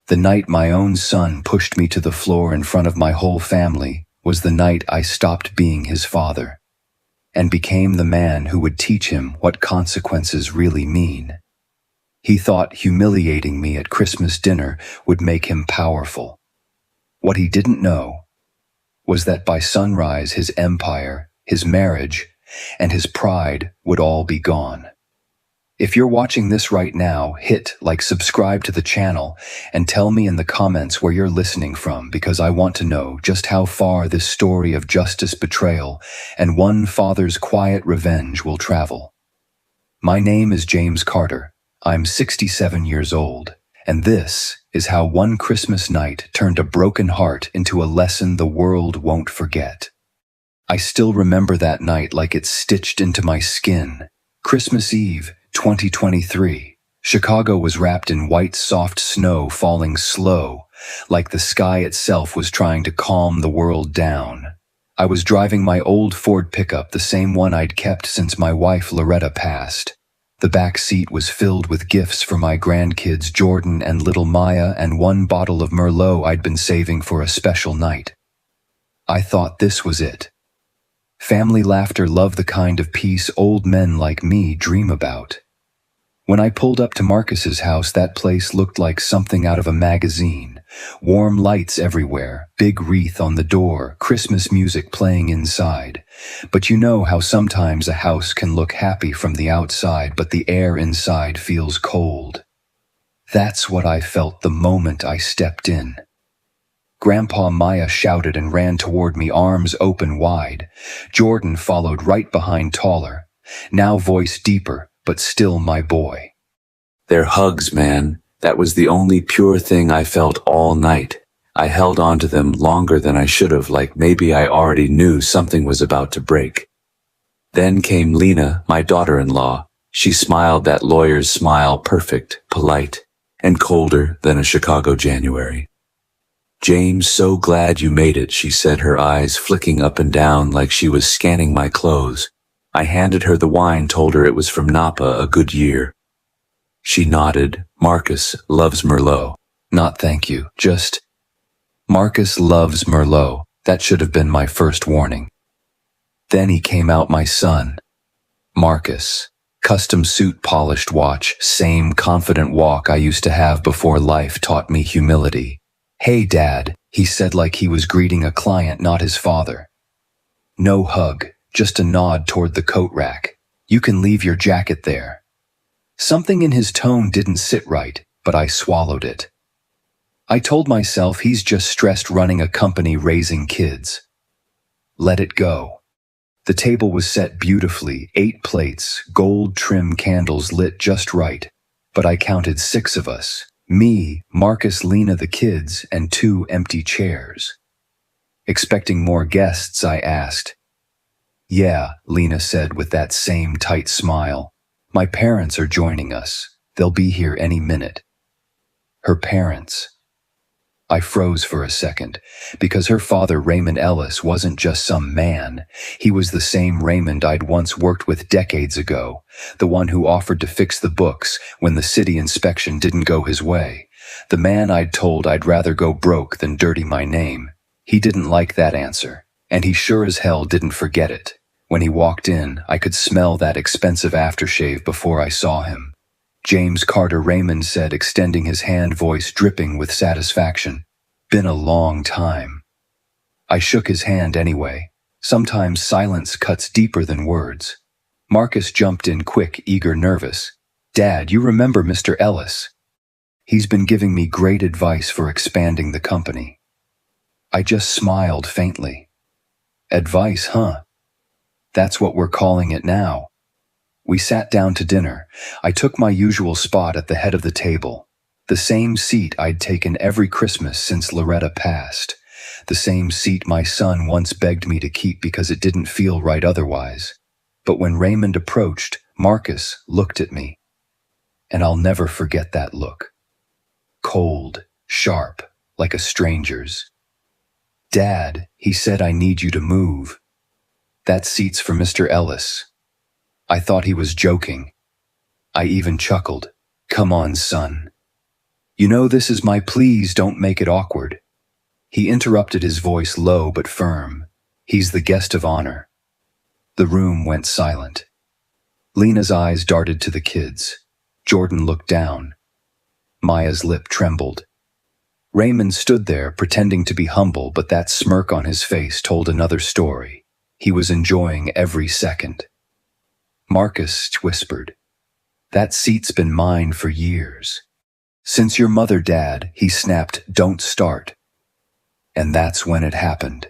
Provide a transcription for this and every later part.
The night my own son pushed me to the floor in front of my whole family was the night I stopped being his father and became the man who would teach him what consequences really mean. He thought humiliating me at Christmas dinner would make him powerful. What he didn't know was that by sunrise his empire, his marriage, and his pride would all be gone. If you're watching this right now, hit like, subscribe to the channel, and tell me in the comments where you're listening from, because I want to know just how far this story of justice, betrayal, and one father's quiet revenge will travel. My name is James Carter. I'm 67 years old, and this is how one Christmas night turned a broken heart into a lesson the world won't forget. I still remember that night like it's stitched into my skin. Christmas Eve, 2023. Chicago was wrapped in white, soft snow falling slow, like the sky itself was trying to calm the world down. I was driving my old Ford pickup, the same one I'd kept since my wife Loretta passed. The back seat was filled with gifts for my grandkids Jordan and little Maya, and one bottle of Merlot I'd been saving for a special night. I thought this was it. Family laughter, love, the kind of peace old men like me dream about. When I pulled up to Marcus's house, that place looked like something out of a magazine. Warm lights everywhere, big wreath on the door, Christmas music playing inside. But you know how sometimes a house can look happy from the outside, but the air inside feels cold. That's what I felt the moment I stepped in. Grandpa Maya shouted and ran toward me, arms open wide. Jordan followed right behind, taller, now voice deeper, but still my boy. Their hugs, man, that was the only pure thing I felt all night. I held on to them longer than I should have, like maybe I already knew something was about to break. Then came Lena, my daughter-in-law. She smiled, that lawyer's smile, perfect, polite, and colder than a Chicago January. "James, so glad you made it," she said, her eyes flicking up and down like she was scanning my clothes. I handed her the wine, told her it was from Napa, a good year. She nodded. "Marcus loves Merlot." "Not thank you, just..." "Marcus loves Merlot." That should have been my first warning. Then he came out, my son. Marcus. Custom suit, polished watch, same confident walk I used to have before life taught me humility. "Hey, Dad," he said like he was greeting a client, not his father. No hug, just a nod toward the coat rack. "You can leave your jacket there." Something in his tone didn't sit right, but I swallowed it. I told myself he's just stressed running a company raising kids. Let it go. The table was set beautifully, 8 plates, gold trim candles lit just right, but I counted 6 of us. Me, Marcus, Lena, the kids, and 2 empty chairs. Expecting more guests, I asked. "Yeah," Lena said with that same tight smile. "My parents are joining us. They'll be here any minute." Her parents. I froze for a second, because her father, Raymond Ellis, wasn't just some man. He was the same Raymond I'd once worked with decades ago, the one who offered to fix the books when the city inspection didn't go his way, the man I'd told I'd rather go broke than dirty my name. He didn't like that answer, and he sure as hell didn't forget it. When he walked in, I could smell that expensive aftershave before I saw him. "James Carter," Raymond said, extending his hand, voice dripping with satisfaction. "Been a long time." I shook his hand anyway. Sometimes silence cuts deeper than words. Marcus jumped in quick, eager, nervous. "Dad, you remember Mr. Ellis? He's been giving me great advice for expanding the company." I just smiled faintly. "Advice, huh? That's what we're calling it now." We sat down to dinner. I took my usual spot at the head of the table. The same seat I'd taken every Christmas since Loretta passed. The same seat my son once begged me to keep because it didn't feel right otherwise. But when Raymond approached, Marcus looked at me. And I'll never forget that look. Cold, sharp, like a stranger's. "Dad," he said, "I need you to move. That seat's for Mr. Ellis." I thought he was joking. I even chuckled. "Come on, son." You know this is my please don't make it awkward. He interrupted, his voice low but firm. He's the guest of honor. The room went silent. Lena's eyes darted to the kids. Jordan looked down. Maya's lip trembled. Raymond stood there, pretending to be humble, but that smirk on his face told another story. He was enjoying every second. Marcus whispered, "That seat's been mine for years. Since your mother, Dad," he snapped, "don't start." And that's when it happened.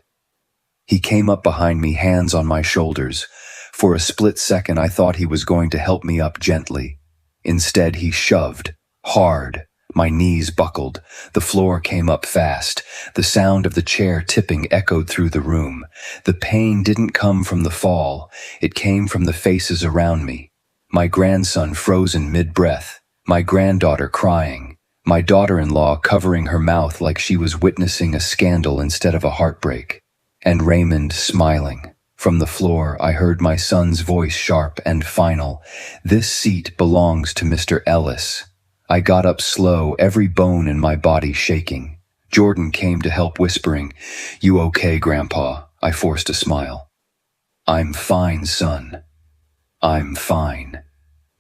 He came up behind me, hands on my shoulders. For a split second, I thought he was going to help me up gently. Instead, he shoved, hard. My knees buckled. The floor came up fast. The sound of the chair tipping echoed through the room. The pain didn't come from the fall. It came from the faces around me. My grandson frozen mid-breath. My granddaughter crying. My daughter-in-law covering her mouth like she was witnessing a scandal instead of a heartbreak. And Raymond smiling. From the floor, I heard my son's voice, sharp and final. "This seat belongs to Mr. Ellis." I got up slow, every bone in my body shaking. Jordan came to help, whispering, "You okay, Grandpa?" I forced a smile. "I'm fine, son. I'm fine."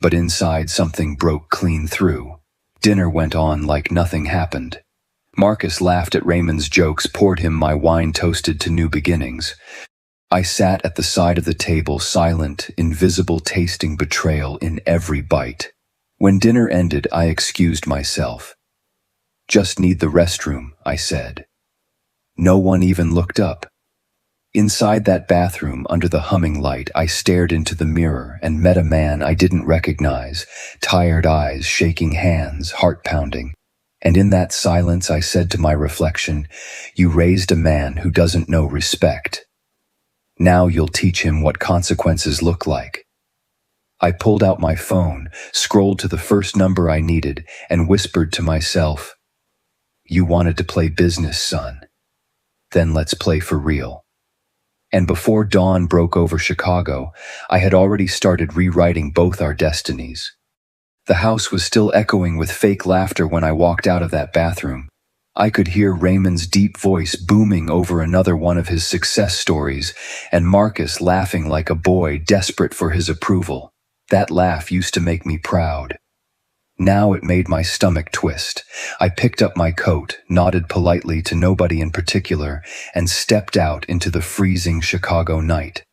But inside, something broke clean through. Dinner went on like nothing happened. Marcus laughed at Raymond's jokes, poured him my wine toasted to new beginnings. I sat at the side of the table, silent, invisible, tasting betrayal in every bite. When dinner ended, I excused myself. "Just need the restroom," I said. No one even looked up. Inside that bathroom, under the humming light, I stared into the mirror and met a man I didn't recognize, tired eyes, shaking hands, heart pounding. And in that silence, I said to my reflection, "You raised a man who doesn't know respect. Now you'll teach him what consequences look like." I pulled out my phone, scrolled to the first number I needed, and whispered to myself, "You wanted to play business, son. Then let's play for real." And before dawn broke over Chicago, I had already started rewriting both our destinies. The house was still echoing with fake laughter when I walked out of that bathroom. I could hear Raymond's deep voice booming over another one of his success stories, and Marcus laughing like a boy desperate for his approval. That laugh used to make me proud. Now it made my stomach twist. I picked up my coat, nodded politely to nobody in particular, and stepped out into the freezing Chicago night.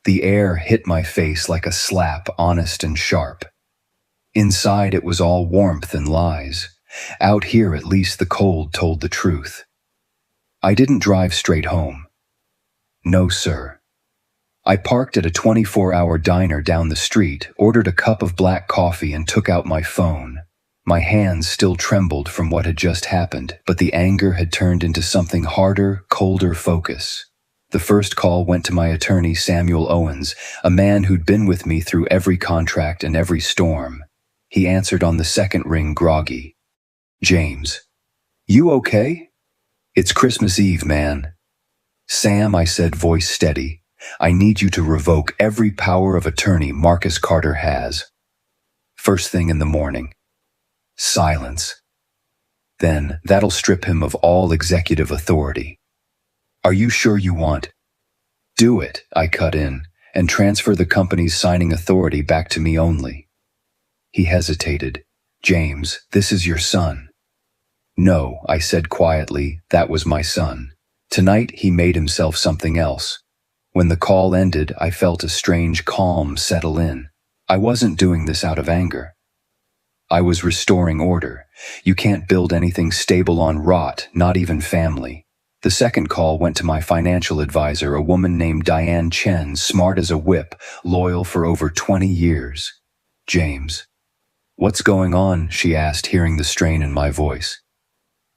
The air hit my face like a slap, honest and sharp. Inside it was all warmth and lies. Out here at least the cold told the truth. I didn't drive straight home. No, sir. I parked at a 24-hour diner down the street, ordered a cup of black coffee, and took out my phone. My hands still trembled from what had just happened, but the anger had turned into something harder, colder focus. The first call went to my attorney, Samuel Owens, a man who'd been with me through every contract and every storm. He answered on the second ring, groggy. "James, you okay? It's Christmas Eve, man." "Sam," I said, voice steady, "I need you to revoke every power of attorney Marcus Carter has." First thing in the morning. Silence. "Then that'll strip him of all executive authority." "Are you sure you want?" "Do it," I cut in, "and transfer the company's signing authority back to me only." He hesitated. "James, this is your son." "No," I said quietly, "that was my son. Tonight he made himself something else." When the call ended, I felt a strange calm settle in. I wasn't doing this out of anger. I was restoring order. You can't build anything stable on rot, not even family. The second call went to my financial advisor, a woman named Diane Chen, smart as a whip, loyal for over 20 years. "James, what's going on?" she asked, hearing the strain in my voice.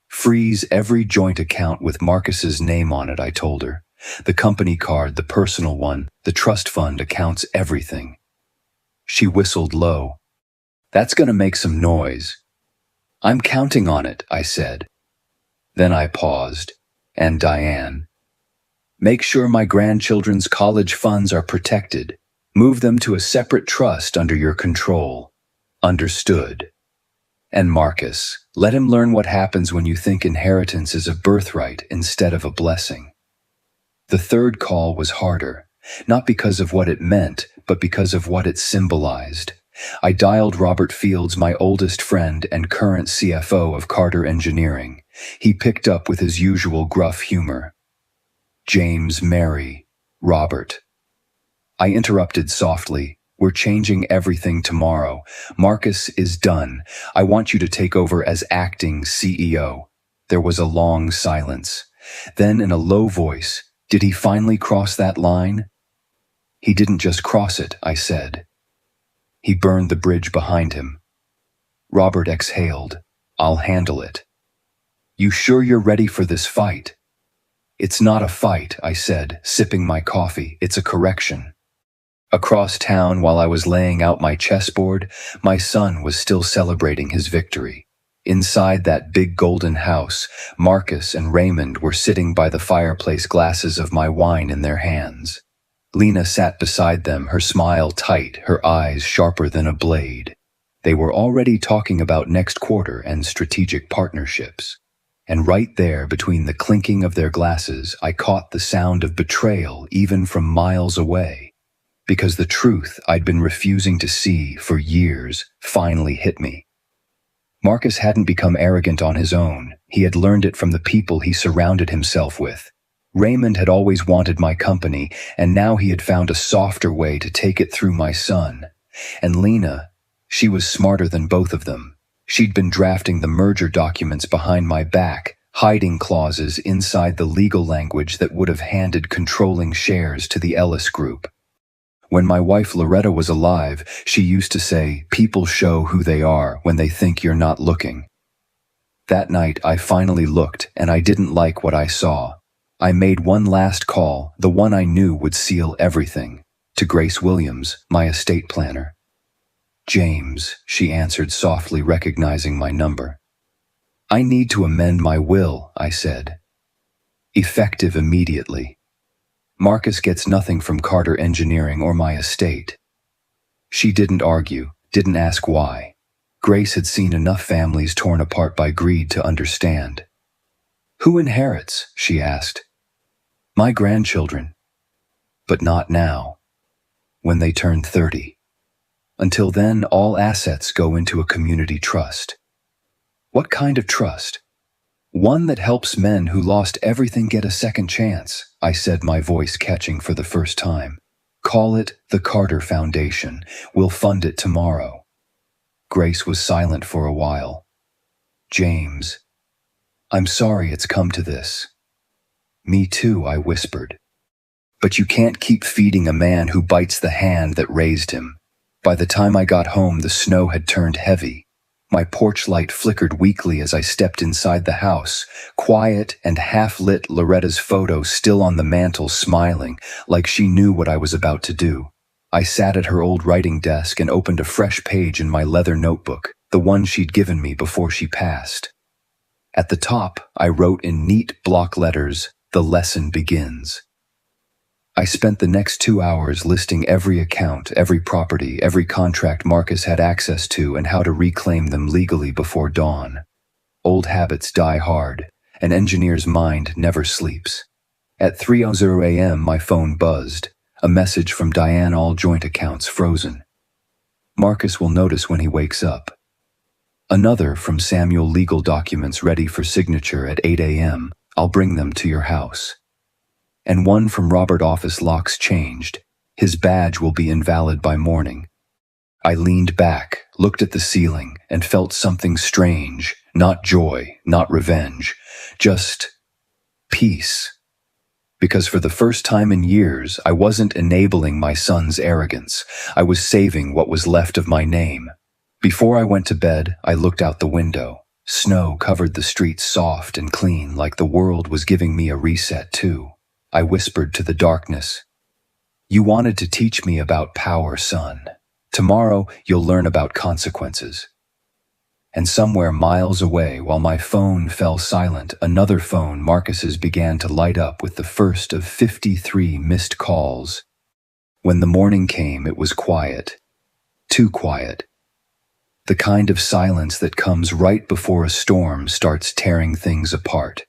"Freeze every joint account with Marcus's name on it," I told her. "The company card, the personal one, the trust fund accounts, everything." She whistled low. "That's going to make some noise." "I'm counting on it," I said. Then I paused. "And Diane, make sure my grandchildren's college funds are protected. Move them to a separate trust under your control." "Understood." And Marcus, let him learn what happens when you think inheritance is a birthright instead of a blessing. The third call was harder, not because of what it meant, but because of what it symbolized. I dialed Robert Fields, my oldest friend and current CFO of Carter Engineering. He picked up with his usual gruff humor. James, Mary, Robert. I interrupted softly. We're changing everything tomorrow. Marcus is done. I want you to take over as acting CEO. There was a long silence. Then in a low voice, did he finally cross that line? He didn't just cross it, I said. He burned the bridge behind him. Robert exhaled. I'll handle it. You sure you're ready for this fight? It's not a fight, I said, sipping my coffee. It's a correction. Across town, while I was laying out my chessboard, my son was still celebrating his victory. Inside that big golden house, Marcus and Raymond were sitting by the fireplace, glasses of my wine in their hands. Lena sat beside them, her smile tight, her eyes sharper than a blade. They were already talking about next quarter and strategic partnerships. And right there, between the clinking of their glasses, I caught the sound of betrayal even from miles away. Because the truth I'd been refusing to see for years finally hit me. Marcus hadn't become arrogant on his own. He had learned it from the people he surrounded himself with. Raymond had always wanted my company, and now he had found a softer way to take it through my son. And Lena, she was smarter than both of them. She'd been drafting the merger documents behind my back, hiding clauses inside the legal language that would have handed controlling shares to the Ellis Group. When my wife Loretta was alive, she used to say, "People show who they are when they think you're not looking." That night I finally looked, and I didn't like what I saw. I made one last call, the one I knew would seal everything, to Grace Williams, my estate planner. "James," she answered softly, recognizing my number. "I need to amend my will," I said. "Effective immediately. Marcus gets nothing from Carter Engineering or my estate." She didn't argue, didn't ask why. Grace had seen enough families torn apart by greed to understand. "Who inherits?" she asked. "My grandchildren. But not now. When they turn 30. Until then, all assets go into a community trust." "What kind of trust?" "One that helps men who lost everything get a second chance," I said, my voice catching for the first time. "Call it the Carter Foundation. We'll fund it tomorrow." Grace was silent for a while. "James, I'm sorry it's come to this." "Me too," I whispered. "But you can't keep feeding a man who bites the hand that raised him." By the time I got home, the snow had turned heavy. My porch light flickered weakly as I stepped inside the house, quiet and half-lit, Loretta's photo still on the mantel, smiling, like she knew what I was about to do. I sat at her old writing desk and opened a fresh page in my leather notebook, the one she'd given me before she passed. At the top, I wrote in neat block letters, "The lesson begins." I spent the next 2 hours listing every account, every property, every contract Marcus had access to, and how to reclaim them legally before dawn. Old habits die hard. An engineer's mind never sleeps. At 3:00 a.m. my phone buzzed. A message from Diane: "All joint accounts frozen. Marcus will notice when he wakes up." Another from Samuel: "Legal documents ready for signature at 8 a.m. I'll bring them to your house." And one from Robert: "Office locks changed. His badge will be invalid by morning." I leaned back, looked at the ceiling, and felt something strange, not joy, not revenge, just peace. Because for the first time in years, I wasn't enabling my son's arrogance. I was saving what was left of my name. Before I went to bed, I looked out the window. Snow covered the streets, soft and clean, like the world was giving me a reset too. I whispered to the darkness, "You wanted to teach me about power, son. Tomorrow you'll learn about consequences." And somewhere miles away, while my phone fell silent, another phone, Marcus's, began to light up with the first of 53 missed calls. When the morning came, it was quiet. Too quiet. The kind of silence that comes right before a storm starts tearing things apart.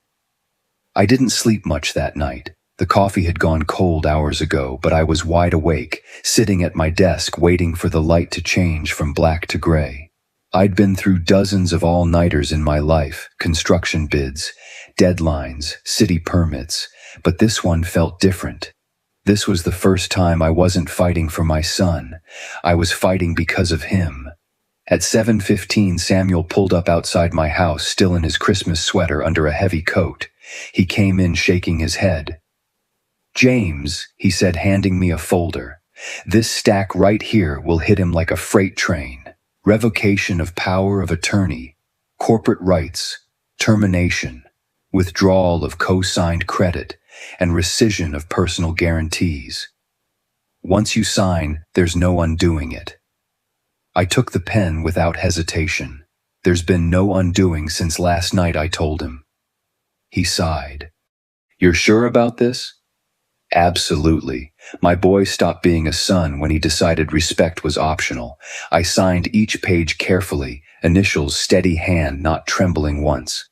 I didn't sleep much that night. The coffee had gone cold hours ago, but I was wide awake, sitting at my desk waiting for the light to change from black to gray. I'd been through dozens of all-nighters in my life, construction bids, deadlines, city permits, but this one felt different. This was the first time I wasn't fighting for my son. I was fighting because of him. At 7:15, Samuel pulled up outside my house, still in his Christmas sweater under a heavy coat. He came in shaking his head. "James," he said, handing me a folder. "This stack right here will hit him like a freight train. Revocation of power of attorney, corporate rights, termination, withdrawal of co-signed credit, and rescission of personal guarantees. Once you sign, there's no undoing it." I took the pen without hesitation. "There's been no undoing since last night," I told him. He sighed. "You're sure about this?" "Absolutely. My boy stopped being a son when he decided respect was optional. I signed each page carefully, initials steady hand, not trembling once.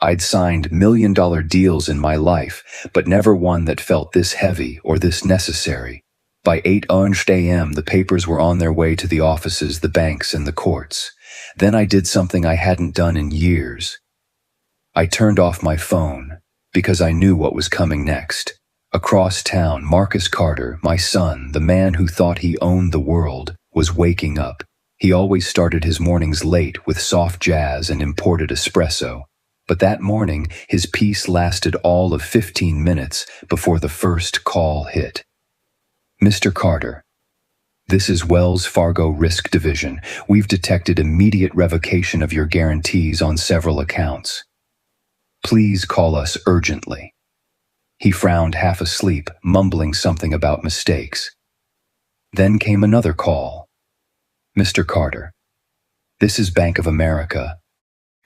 I'd signed million-dollar deals in my life, but never one that felt this heavy or this necessary. By 8 a.m., the papers were on their way to the offices, the banks, and the courts. Then I did something I hadn't done in years. I turned off my phone, because I knew what was coming next. Across town, Marcus Carter, my son, the man who thought he owned the world, was waking up. He always started his mornings late with soft jazz and imported espresso. But that morning, his peace lasted all of 15 minutes before the first call hit. "Mr. Carter, this is Wells Fargo Risk Division. We've detected immediate revocation of your guarantees on several accounts. Please call us urgently." He frowned, half asleep, mumbling something about mistakes. Then came another call. "Mr. Carter, this is Bank of America.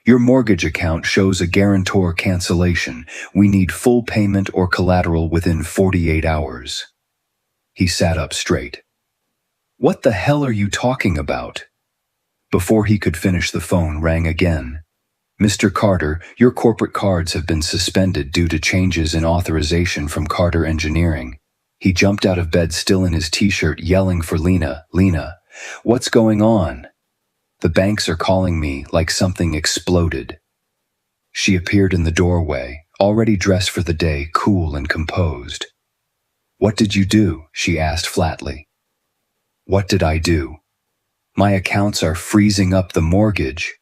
Your mortgage account shows a guarantor cancellation. We need full payment or collateral within 48 hours. He sat up straight. "What the hell are you talking about?" Before he could finish, the phone rang again. "Mr. Carter, your corporate cards have been suspended due to changes in authorization from Carter Engineering." He jumped out of bed, still in his t-shirt, yelling for Lena. "Lena, what's going on?" "The banks are calling me," like something exploded. She appeared in the doorway, already dressed for the day, cool and composed. "What did you do?" she asked flatly. "What did I do? My accounts are freezing up the mortgage."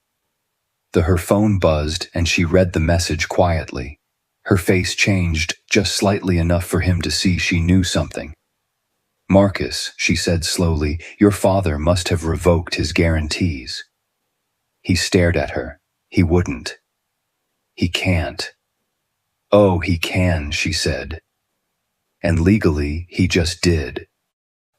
Her phone buzzed and she read the message quietly. Her face changed just slightly enough for him to see she knew something. "Marcus," she said slowly, "your father must have revoked his guarantees." He stared at her. "He wouldn't. He can't." "Oh, he can," she said. "And legally, he just did."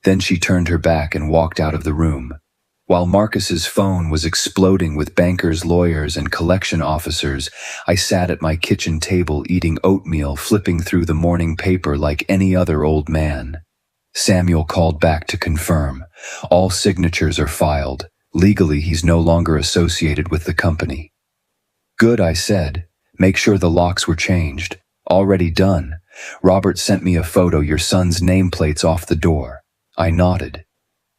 Then she turned her back and walked out of the room. While Marcus's phone was exploding with bankers, lawyers, and collection officers, I sat at my kitchen table eating oatmeal, flipping through the morning paper like any other old man. Samuel called back to confirm. "All signatures are filed. Legally, he's no longer associated with the company." "Good," I said. "Make sure the locks were changed." "Already done. Robert sent me a photo, your son's nameplate's off the door." I nodded.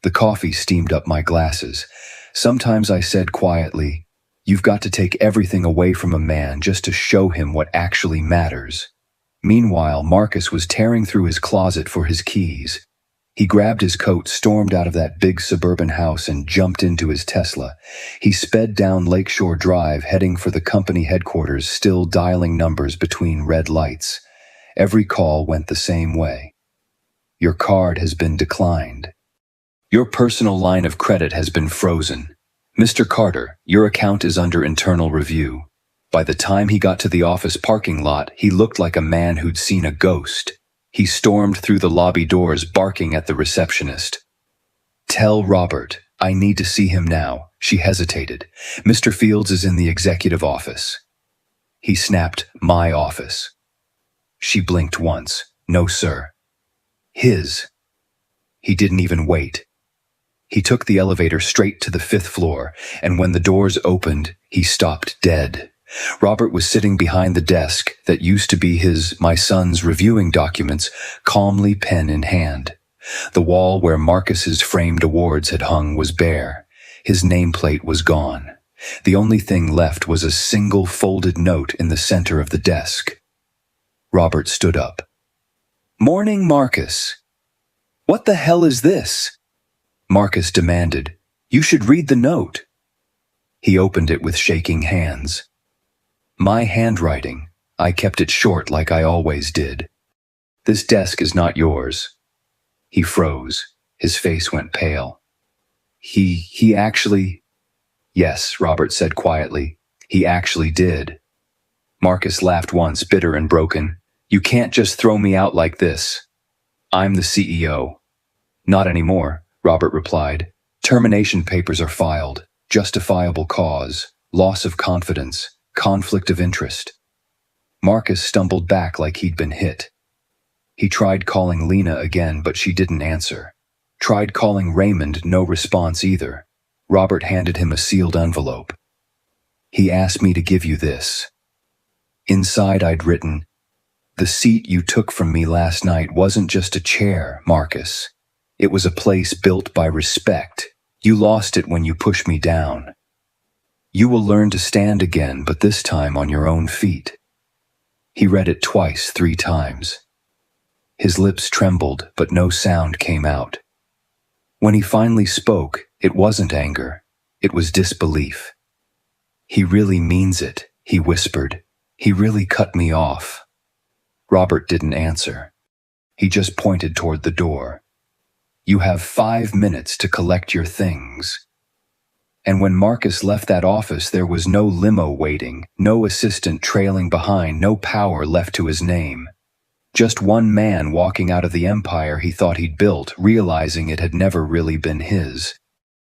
The coffee steamed up my glasses. "Sometimes," I said quietly, "you've got to take everything away from a man just to show him what actually matters." Meanwhile, Marcus was tearing through his closet for his keys. He grabbed his coat, stormed out of that big suburban house, and jumped into his Tesla. He sped down Lakeshore Drive, heading for the company headquarters, still dialing numbers between red lights. Every call went the same way. "Your card has been declined. Your personal line of credit has been frozen. Mr. Carter, your account is under internal review." By the time he got to the office parking lot, he looked like a man who'd seen a ghost. He stormed through the lobby doors, barking at the receptionist. "Tell Robert, I need to see him now." She hesitated. "Mr. Fields is in the executive office." He snapped, "My office." She blinked once. "No, sir." "His." He didn't even wait. He took the elevator straight to the 5th floor, and when the doors opened, he stopped dead. Robert was sitting behind the desk that used to be my son's reviewing documents, calmly pen in hand. The wall where Marcus's framed awards had hung was bare. His nameplate was gone. The only thing left was a single folded note in the center of the desk. Robert stood up. "Morning, Marcus." "What the hell is this?" Marcus demanded. "You should read the note." He opened it with shaking hands. "My handwriting. I kept it short like I always did. This desk is not yours." He froze. His face went pale. He actually... "Yes," Robert said quietly. "He actually did." Marcus laughed once, bitter and broken. "You can't just throw me out like this. I'm the CEO." "Not anymore," Robert replied. "Termination papers are filed. Justifiable cause. Loss of confidence. Conflict of interest." Marcus stumbled back like he'd been hit. He tried calling Lena again, but she didn't answer. Tried calling Raymond, no response either. Robert handed him a sealed envelope. "He asked me to give you this." Inside I'd written, "The seat you took from me last night wasn't just a chair, Marcus. It was a place built by respect. You lost it when you pushed me down. You will learn to stand again, but this time on your own feet." He read it twice, 3 times. His lips trembled, but no sound came out. When he finally spoke, it wasn't anger. It was disbelief. "He really means it," he whispered. "He really cut me off." Robert didn't answer. He just pointed toward the door. "You have 5 minutes to collect your things." And when Marcus left that office, there was no limo waiting, no assistant trailing behind, no power left to his name. Just one man walking out of the empire he thought he'd built, realizing it had never really been his.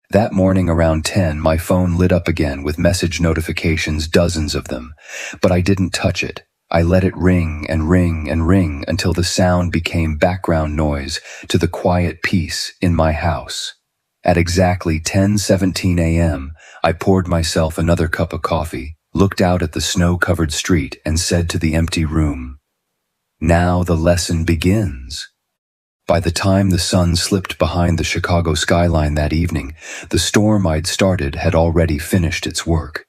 That morning around 10, my phone lit up again with message notifications, dozens of them. But I didn't touch it. I let it ring and ring and ring until the sound became background noise to the quiet peace in my house. At exactly 10:17 a.m., I poured myself another cup of coffee, looked out at the snow-covered street, and said to the empty room, "Now the lesson begins." By the time the sun slipped behind the Chicago skyline that evening, the storm I'd started had already finished its work.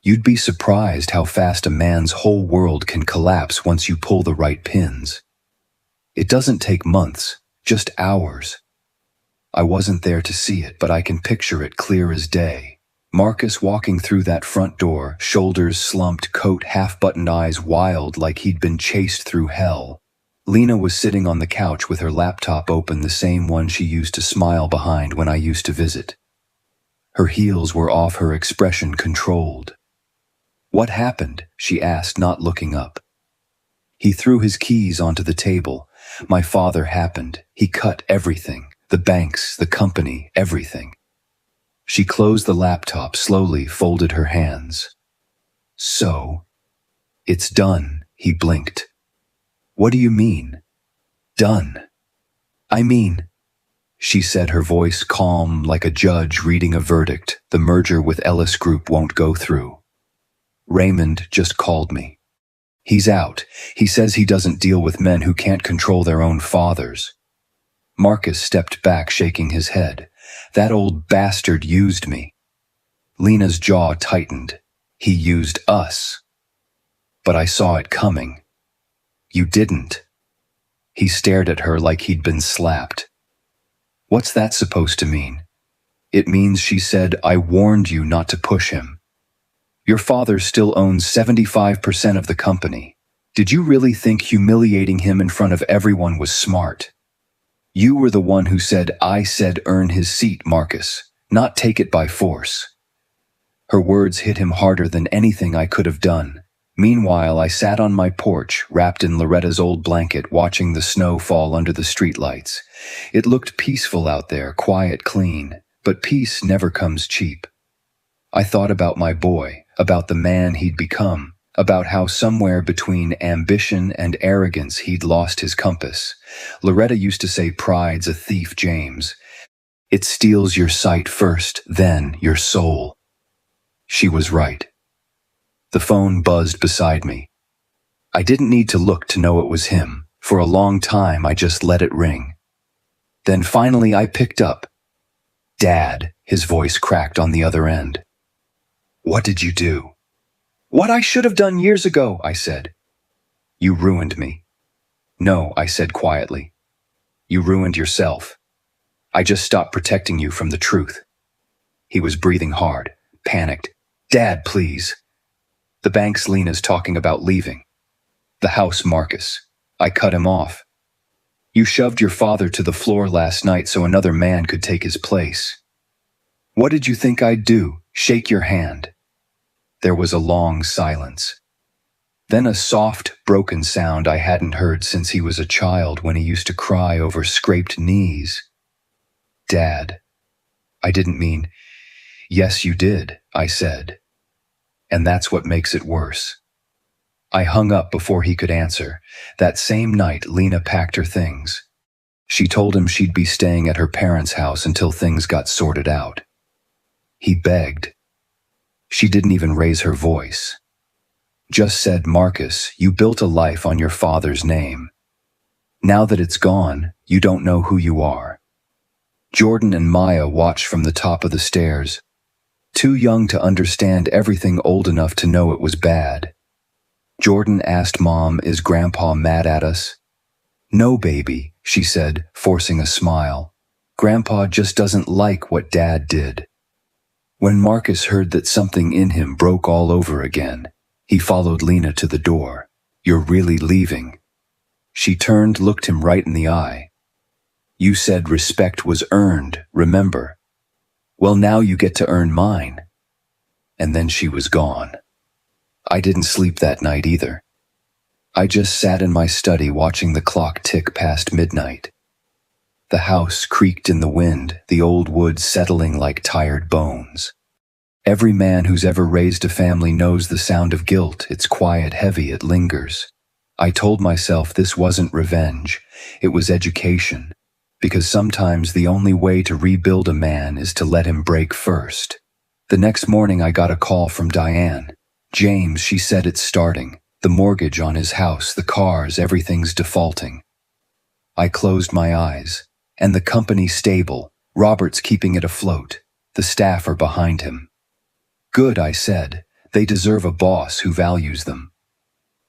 You'd be surprised how fast a man's whole world can collapse once you pull the right pins. It doesn't take months, just hours. I wasn't there to see it, but I can picture it clear as day. Marcus walking through that front door, shoulders slumped, coat half-buttoned, eyes wild like he'd been chased through hell. Lena was sitting on the couch with her laptop open, the same one she used to smile behind when I used to visit. Her heels were off, her expression controlled. "What happened?" she asked, not looking up. "He threw his keys onto the table. My father happened. He cut everything. The banks, the company, everything." She closed the laptop, slowly folded her hands. "So, it's done," he blinked. "What do you mean? Done?" "I mean," she said, her voice calm like a judge reading a verdict, "the merger with Ellis Group won't go through. Raymond just called me. He's out. He says he doesn't deal with men who can't control their own fathers." Marcus stepped back, shaking his head. "That old bastard used me." Lena's jaw tightened. "He used us." "But I saw it coming." "You didn't." He stared at her like he'd been slapped. "What's that supposed to mean?" "It means," she said, "I warned you not to push him. Your father still owns 75% of the company. Did you really think humiliating him in front of everyone was smart? You were the one who said, 'I said earn his seat, Marcus, not take it by force.'" Her words hit him harder than anything I could have done. Meanwhile, I sat on my porch, wrapped in Loretta's old blanket, watching the snow fall under the streetlights. It looked peaceful out there, quiet, clean, but peace never comes cheap. I thought about my boy, about the man he'd become, about how somewhere between ambition and arrogance he'd lost his compass. Loretta used to say pride's a thief, James. It steals your sight first, then your soul. She was right. The phone buzzed beside me. I didn't need to look to know it was him. For a long time, I just let it ring. Then finally, I picked up. "Dad," his voice cracked on the other end. "What did you do?" "What I should have done years ago," I said. "You ruined me." "No," I said quietly. "You ruined yourself. I just stopped protecting you from the truth." He was breathing hard, panicked. "Dad, please." "The bank's Lena's talking about leaving." "The house, Marcus." I cut him off. "You shoved your father to the floor last night so another man could take his place. What did you think I'd do? Shake your hand?" There was a long silence. Then a soft, broken sound I hadn't heard since he was a child when he used to cry over scraped knees. "Dad." "I didn't mean—" "Yes, you did," I said. "And that's what makes it worse." I hung up before he could answer. That same night, Lena packed her things. She told him she'd be staying at her parents' house until things got sorted out. He begged. She didn't even raise her voice. Just said, "Marcus, you built a life on your father's name. Now that it's gone, you don't know who you are." Jordan and Maya watched from the top of the stairs, too young to understand everything, old enough to know it was bad. Jordan asked Mom, "Is Grandpa mad at us?" "No, baby," she said, forcing a smile. "Grandpa just doesn't like what Dad did." When Marcus heard that, something in him broke all over again. He followed Lena to the door. "You're really leaving?" She turned, looked him right in the eye. "You said respect was earned, remember? Well, now you get to earn mine." And then she was gone. I didn't sleep that night either. I just sat in my study watching the clock tick past midnight. The house creaked in the wind, the old wood settling like tired bones. Every man who's ever raised a family knows the sound of guilt. It's quiet, heavy, it lingers. I told myself this wasn't revenge, it was education, because sometimes the only way to rebuild a man is to let him break first. The next morning I got a call from Diane. "James," she said, "it's starting. The mortgage on his house, the cars, everything's defaulting." I closed my eyes. "And the company's stable. Robert's keeping it afloat. The staff are behind him." "Good," I said. "They deserve a boss who values them."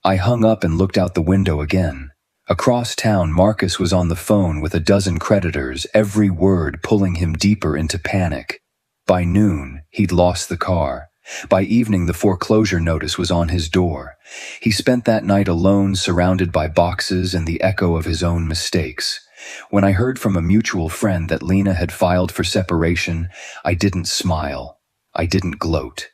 I hung up and looked out the window again. Across town, Marcus was on the phone with a dozen creditors, every word pulling him deeper into panic. By noon, he'd lost the car. By evening, the foreclosure notice was on his door. He spent that night alone, surrounded by boxes and the echo of his own mistakes. When I heard from a mutual friend that Lena had filed for separation, I didn't smile. I didn't gloat.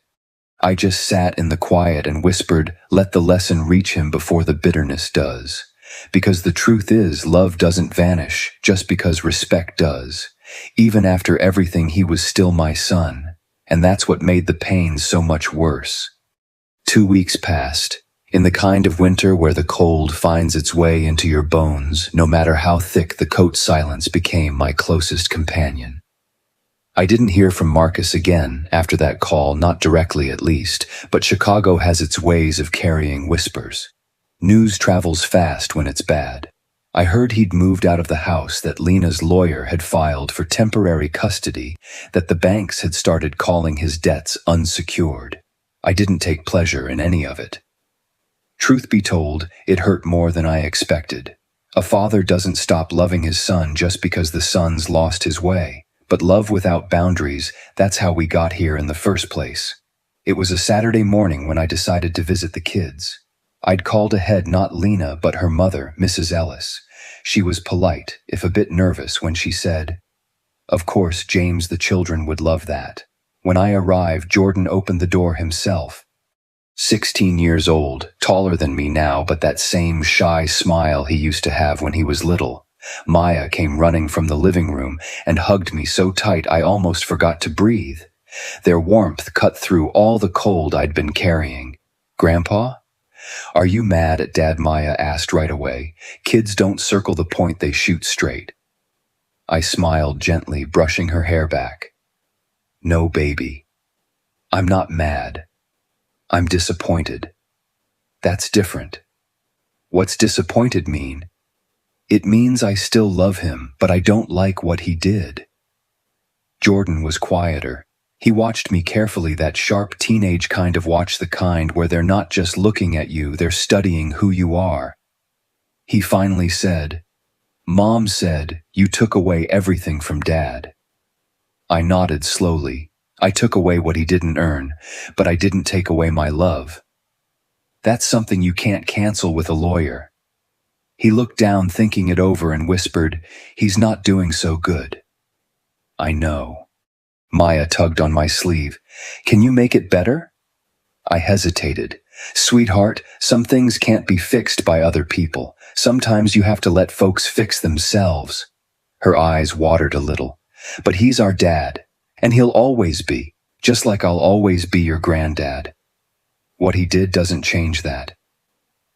I just sat in the quiet and whispered, "Let the lesson reach him before the bitterness does." Because the truth is, love doesn't vanish just because respect does. Even after everything, he was still my son. And that's what made the pain so much worse. 2 weeks passed, in the kind of winter where the cold finds its way into your bones, no matter how thick the coat. Silence became my closest companion. I didn't hear from Marcus again after that call, not directly at least, but Chicago has its ways of carrying whispers. News travels fast when it's bad. I heard he'd moved out of the house, that Lena's lawyer had filed for temporary custody, that the banks had started calling his debts unsecured. I didn't take pleasure in any of it. Truth be told, it hurt more than I expected. A father doesn't stop loving his son just because the son's lost his way. But love without boundaries, that's how we got here in the first place. It was a Saturday morning when I decided to visit the kids. I'd called ahead, not Lena, but her mother, Mrs. Ellis. She was polite, if a bit nervous, when she said, "Of course, James, the children would love that." When I arrived, Jordan opened the door himself. 16 years old, taller than me now, but that same shy smile he used to have when he was little. Maya came running from the living room and hugged me so tight I almost forgot to breathe. Their warmth cut through all the cold I'd been carrying. "Grandpa? Are you mad at Dad?" Maya asked right away. Kids don't circle the point, they shoot straight. I smiled gently, brushing her hair back. No, baby. I'm not mad. I'm disappointed. That's different. What's disappointed mean? It means I still love him, but I don't like what he did. Jordan was quieter. He watched me carefully, that sharp teenage kind of watch, the kind where they're not just looking at you, they're studying who you are. He finally said, Mom said you took away everything from Dad. I nodded slowly. I took away what he didn't earn, but I didn't take away my love. That's something you can't cancel with a lawyer. He looked down, thinking it over, and whispered, He's not doing so good. I know. Maya tugged on my sleeve. Can you make it better? I hesitated. Sweetheart, some things can't be fixed by other people. Sometimes you have to let folks fix themselves. Her eyes watered a little. But he's our dad, and he'll always be, just like I'll always be your granddad. What he did doesn't change that.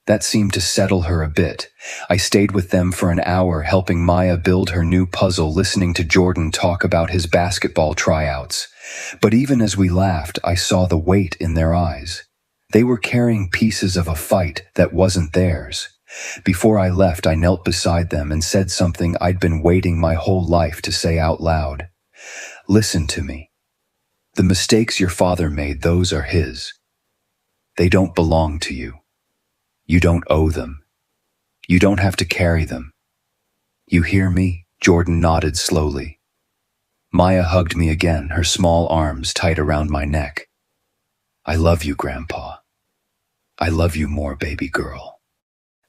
That seemed to settle her a bit. I stayed with them for an hour, helping Maya build her new puzzle, listening to Jordan talk about his basketball tryouts. But even as we laughed, I saw the weight in their eyes. They were carrying pieces of a fight that wasn't theirs. Before I left, I knelt beside them and said something I'd been waiting my whole life to say out loud. Listen to me. The mistakes your father made, those are his. They don't belong to you. You don't owe them. You don't have to carry them. You hear me? Jordan nodded slowly. Maya hugged me again, her small arms tight around my neck. I love you, Grandpa. I love you more, baby girl.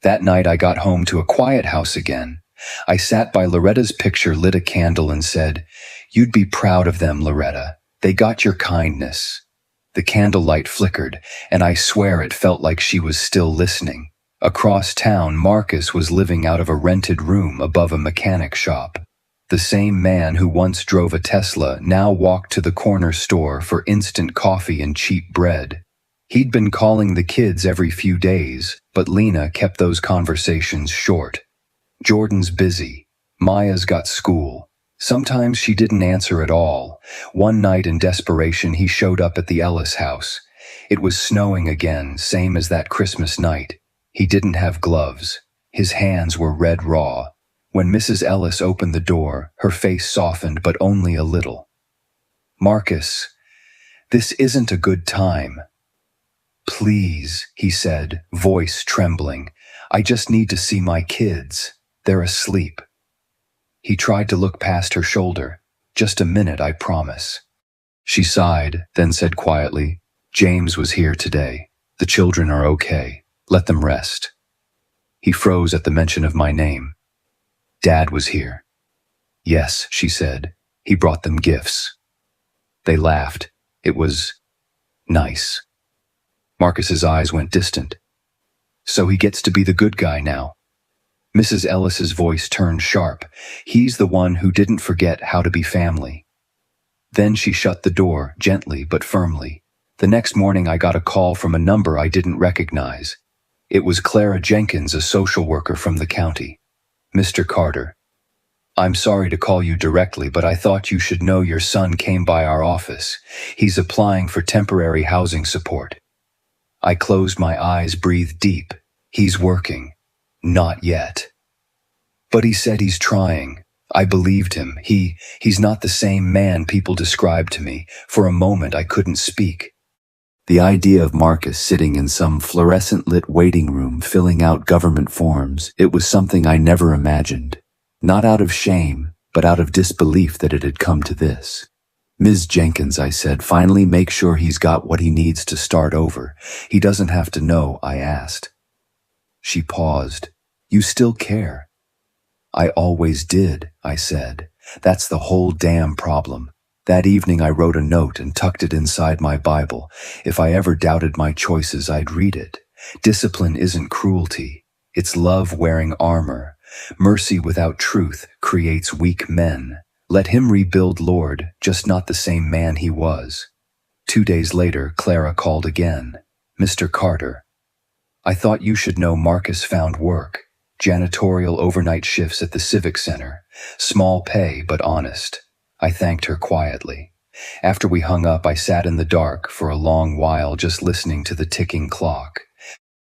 That night I got home to a quiet house again. I sat by Loretta's picture, lit a candle, and said, You'd be proud of them, Loretta. They got your kindness. The candlelight flickered, and I swear it felt like she was still listening. Across town, Marcus was living out of a rented room above a mechanic shop. The same man who once drove a Tesla now walked to the corner store for instant coffee and cheap bread. He'd been calling the kids every few days, but Lena kept those conversations short. Jordan's busy. Maya's got school. Sometimes she didn't answer at all. One night in desperation, he showed up at the Ellis house. It was snowing again, same as that Christmas night. He didn't have gloves. His hands were red raw. When Mrs. Ellis opened the door, her face softened, but only a little. Marcus, this isn't a good time. Please, he said, voice trembling. I just need to see my kids. They're asleep. He tried to look past her shoulder. Just a minute, I promise. She sighed, then said quietly, James was here today. The children are okay. Let them rest. He froze at the mention of my name. Dad was here. Yes, she said. He brought them gifts. They laughed. It was nice. Marcus's eyes went distant. So he gets to be the good guy now. Mrs. Ellis's voice turned sharp. He's the one who didn't forget how to be family. Then she shut the door, gently but firmly. The next morning I got a call from a number I didn't recognize. It was Clara Jenkins, a social worker from the county. Mr. Carter, I'm sorry to call you directly, but I thought you should know your son came by our office. He's applying for temporary housing support. I closed my eyes, breathed deep. He's working. Not yet. But he said he's trying. I believed him. He's not the same man people described to me. For a moment I couldn't speak. The idea of Marcus sitting in some fluorescent-lit waiting room filling out government forms, it was something I never imagined. Not out of shame, but out of disbelief that it had come to this. Ms. Jenkins, I said, finally make sure he's got what he needs to start over. He doesn't have to know, I asked. She paused. You still care? I always did, I said. That's the whole damn problem. That evening I wrote a note and tucked it inside my Bible. If I ever doubted my choices, I'd read it. Discipline isn't cruelty. It's love wearing armor. Mercy without truth creates weak men. Let him rebuild, Lord, just not the same man he was. 2 days later, Clara called again. Mr. Carter, I thought you should know Marcus found work. Janitorial overnight shifts at the Civic Center. Small pay, but honest. I thanked her quietly. After we hung up, I sat in the dark for a long while just listening to the ticking clock.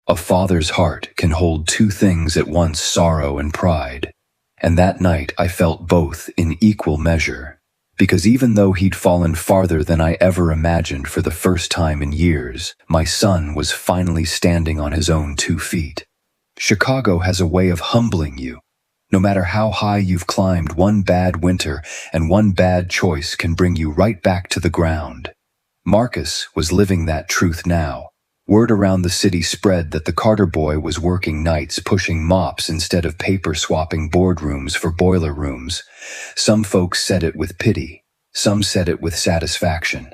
A father's heart can hold two things at once, sorrow and pride. And that night I felt both in equal measure. Because even though he'd fallen farther than I ever imagined for the first time in years, my son was finally standing on his own 2 feet. Chicago has a way of humbling you. No matter how high you've climbed, one bad winter and one bad choice can bring you right back to the ground. Marcus was living that truth now. Word around the city spread that the Carter boy was working nights pushing mops instead of paper swapping boardrooms for boiler rooms. Some folks said it with pity. Some said it with satisfaction.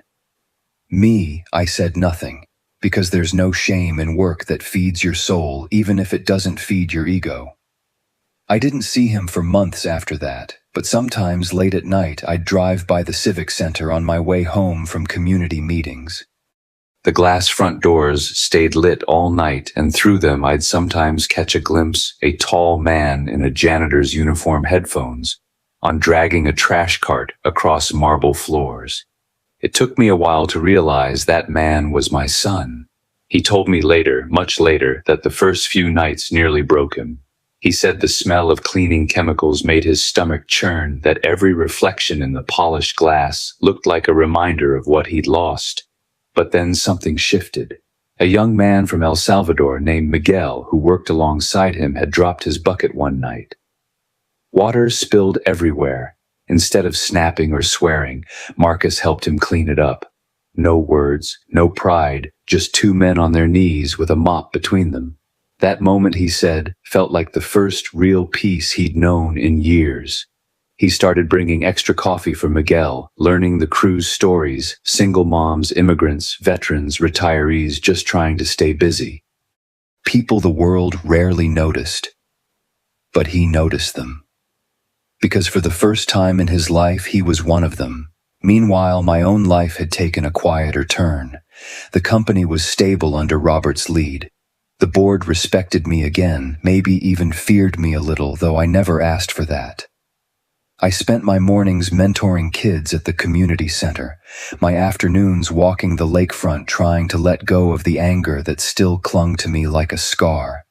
Me, I said nothing, because there's no shame in work that feeds your soul even if it doesn't feed your ego. I didn't see him for months after that, but sometimes late at night I'd drive by the Civic Center on my way home from community meetings. The glass front doors stayed lit all night, and through them I'd sometimes catch a glimpse, a tall man in a janitor's uniform, headphones, on dragging a trash cart across marble floors. It took me a while to realize that man was my son. He told me later, much later, that the first few nights nearly broke him. He said the smell of cleaning chemicals made his stomach churn, that every reflection in the polished glass looked like a reminder of what he'd lost. But then something shifted. A young man from El Salvador named Miguel, who worked alongside him, had dropped his bucket one night. Water spilled everywhere. Instead of snapping or swearing, Marcus helped him clean it up. No words, no pride, just 2 men on their knees with a mop between them. That moment, he said, felt like the first real peace he'd known in years. He started bringing extra coffee for Miguel, learning the crew's stories, single moms, immigrants, veterans, retirees, just trying to stay busy. People the world rarely noticed. But he noticed them. Because for the first time in his life, he was one of them. Meanwhile, my own life had taken a quieter turn. The company was stable under Robert's lead. The board respected me again, maybe even feared me a little, though I never asked for that. I spent my mornings mentoring kids at the community center, my afternoons walking the lakefront trying to let go of the anger that still clung to me like a scar.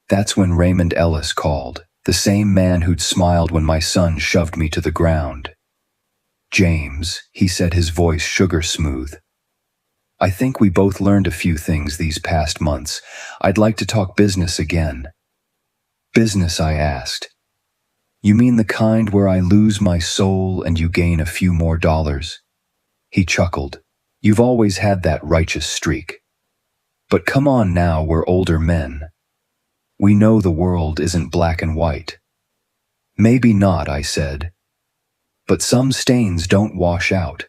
That's when Raymond Ellis called, the same man who'd smiled when my son shoved me to the ground. "James," he said, his voice sugar smooth. "I think we both learned a few things these past months. I'd like to talk business again." "Business?" I asked. "You mean the kind where I lose my soul and you gain a few more dollars?" He chuckled. "You've always had that righteous streak. But come on now, we're older men. We know the world isn't black and white." "Maybe not," I said. "But some stains don't wash out."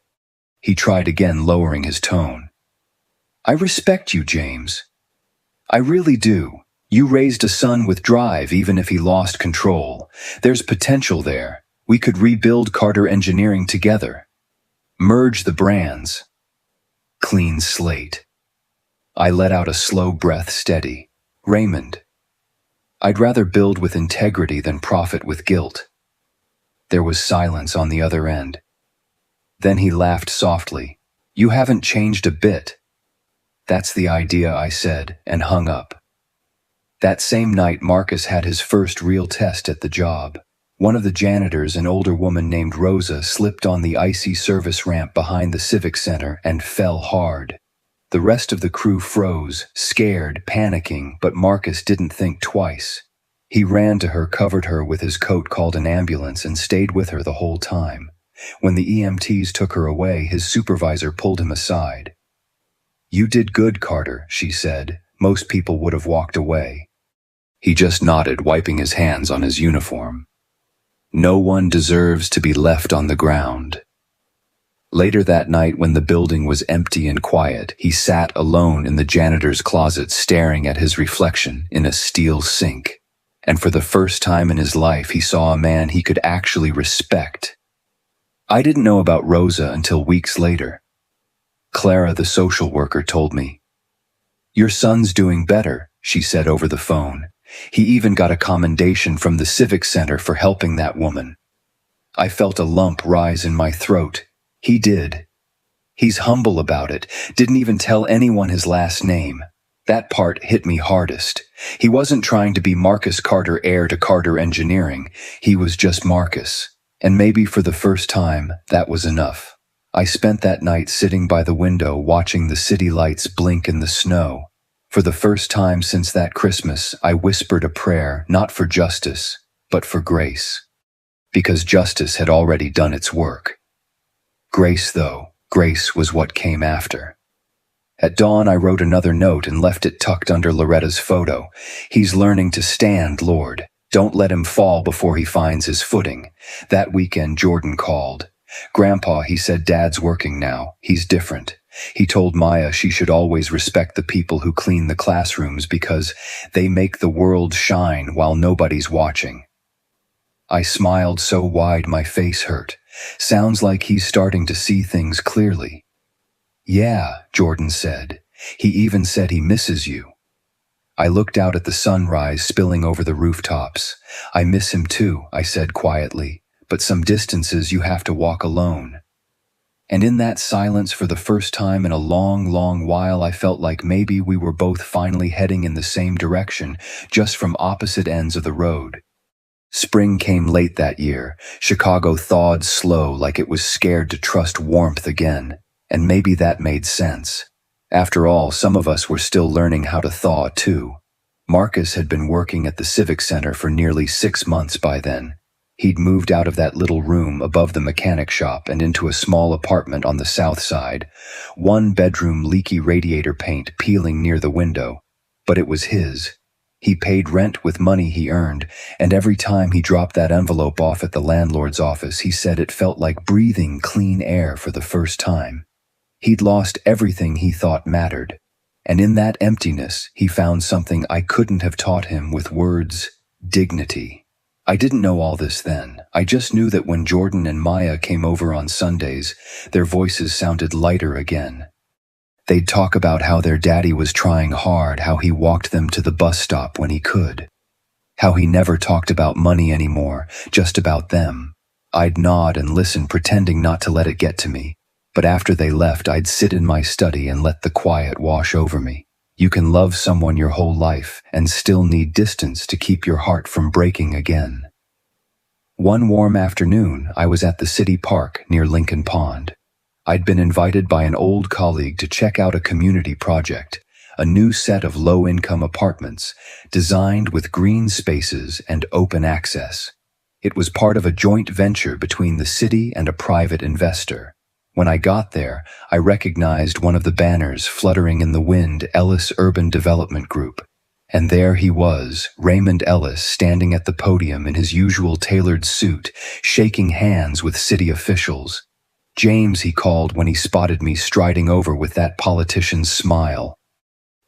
He tried again, lowering his tone. "I respect you, James. I really do. You raised a son with drive even if he lost control. There's potential there. We could rebuild Carter Engineering together. Merge the brands. Clean slate." I let out a slow breath, steady. "Raymond, I'd rather build with integrity than profit with guilt." There was silence on the other end. Then he laughed softly. "You haven't changed a bit." "That's the idea," I said, and hung up. That same night, Marcus had his first real test at the job. One of the janitors, an older woman named Rosa, slipped on the icy service ramp behind the Civic Center and fell hard. The rest of the crew froze, scared, panicking, but Marcus didn't think twice. He ran to her, covered her with his coat, called an ambulance, and stayed with her the whole time. When the EMTs took her away, his supervisor pulled him aside. "You did good, Carter," she said. "Most people would have walked away." He just nodded, wiping his hands on his uniform. No one deserves to be left on the ground. Later that night, when the building was empty and quiet, he sat alone in the janitor's closet, staring at his reflection in a steel sink. And for the first time in his life, he saw a man he could actually respect. I didn't know about Rosa until weeks later. Clara, the social worker, told me. "Your son's doing better," she said over the phone. He even got a commendation from the Civic Center for helping that woman. I felt a lump rise in my throat. He did. He's humble about it, didn't even tell anyone his last name. That part hit me hardest. He wasn't trying to be Marcus Carter, heir to Carter Engineering. He was just Marcus. And maybe for the first time, that was enough. I spent that night sitting by the window watching the city lights blink in the snow. For the first time since that Christmas, I whispered a prayer, not for justice, but for grace. Because justice had already done its work. Grace, though, grace was what came after. At dawn, I wrote another note and left it tucked under Loretta's photo. He's learning to stand, Lord. Don't let him fall before he finds his footing. That weekend, Jordan called. Grandpa, he said, Dad's working now. He's different. He told Maya she should always respect the people who clean the classrooms because they make the world shine while nobody's watching. I smiled so wide my face hurt. Sounds like he's starting to see things clearly. Yeah, Jordan said. He even said he misses you. I looked out at the sunrise spilling over the rooftops. I miss him too, I said quietly, but some distances you have to walk alone. And in that silence, for the first time in a long, long while, I felt like maybe we were both finally heading in the same direction, just from opposite ends of the road. Spring came late that year. Chicago thawed slow, like it was scared to trust warmth again. And maybe that made sense. After all, some of us were still learning how to thaw too. Marcus had been working at the Civic Center for nearly 6 months by then. He'd moved out of that little room above the mechanic shop and into a small apartment on the south side. 1-bedroom, leaky radiator paint peeling near the window. But it was his. He paid rent with money he earned, and every time he dropped that envelope off at the landlord's office, he said it felt like breathing clean air for the first time. He'd lost everything he thought mattered, and in that emptiness, he found something I couldn't have taught him with words: dignity. I didn't know all this then. I just knew that when Jordan and Maya came over on Sundays, their voices sounded lighter again. They'd talk about how their daddy was trying hard, how he walked them to the bus stop when he could. How he never talked about money anymore, just about them. I'd nod and listen, pretending not to let it get to me. But after they left, I'd sit in my study and let the quiet wash over me. You can love someone your whole life and still need distance to keep your heart from breaking again. One warm afternoon, I was at the city park near Lincoln Pond. I'd been invited by an old colleague to check out a community project, a new set of low-income apartments designed with green spaces and open access. It was part of a joint venture between the city and a private investor. When I got there, I recognized one of the banners fluttering in the wind, Ellis Urban Development Group. And there he was, Raymond Ellis, standing at the podium in his usual tailored suit, shaking hands with city officials. James, he called when he spotted me striding over with that politician's smile.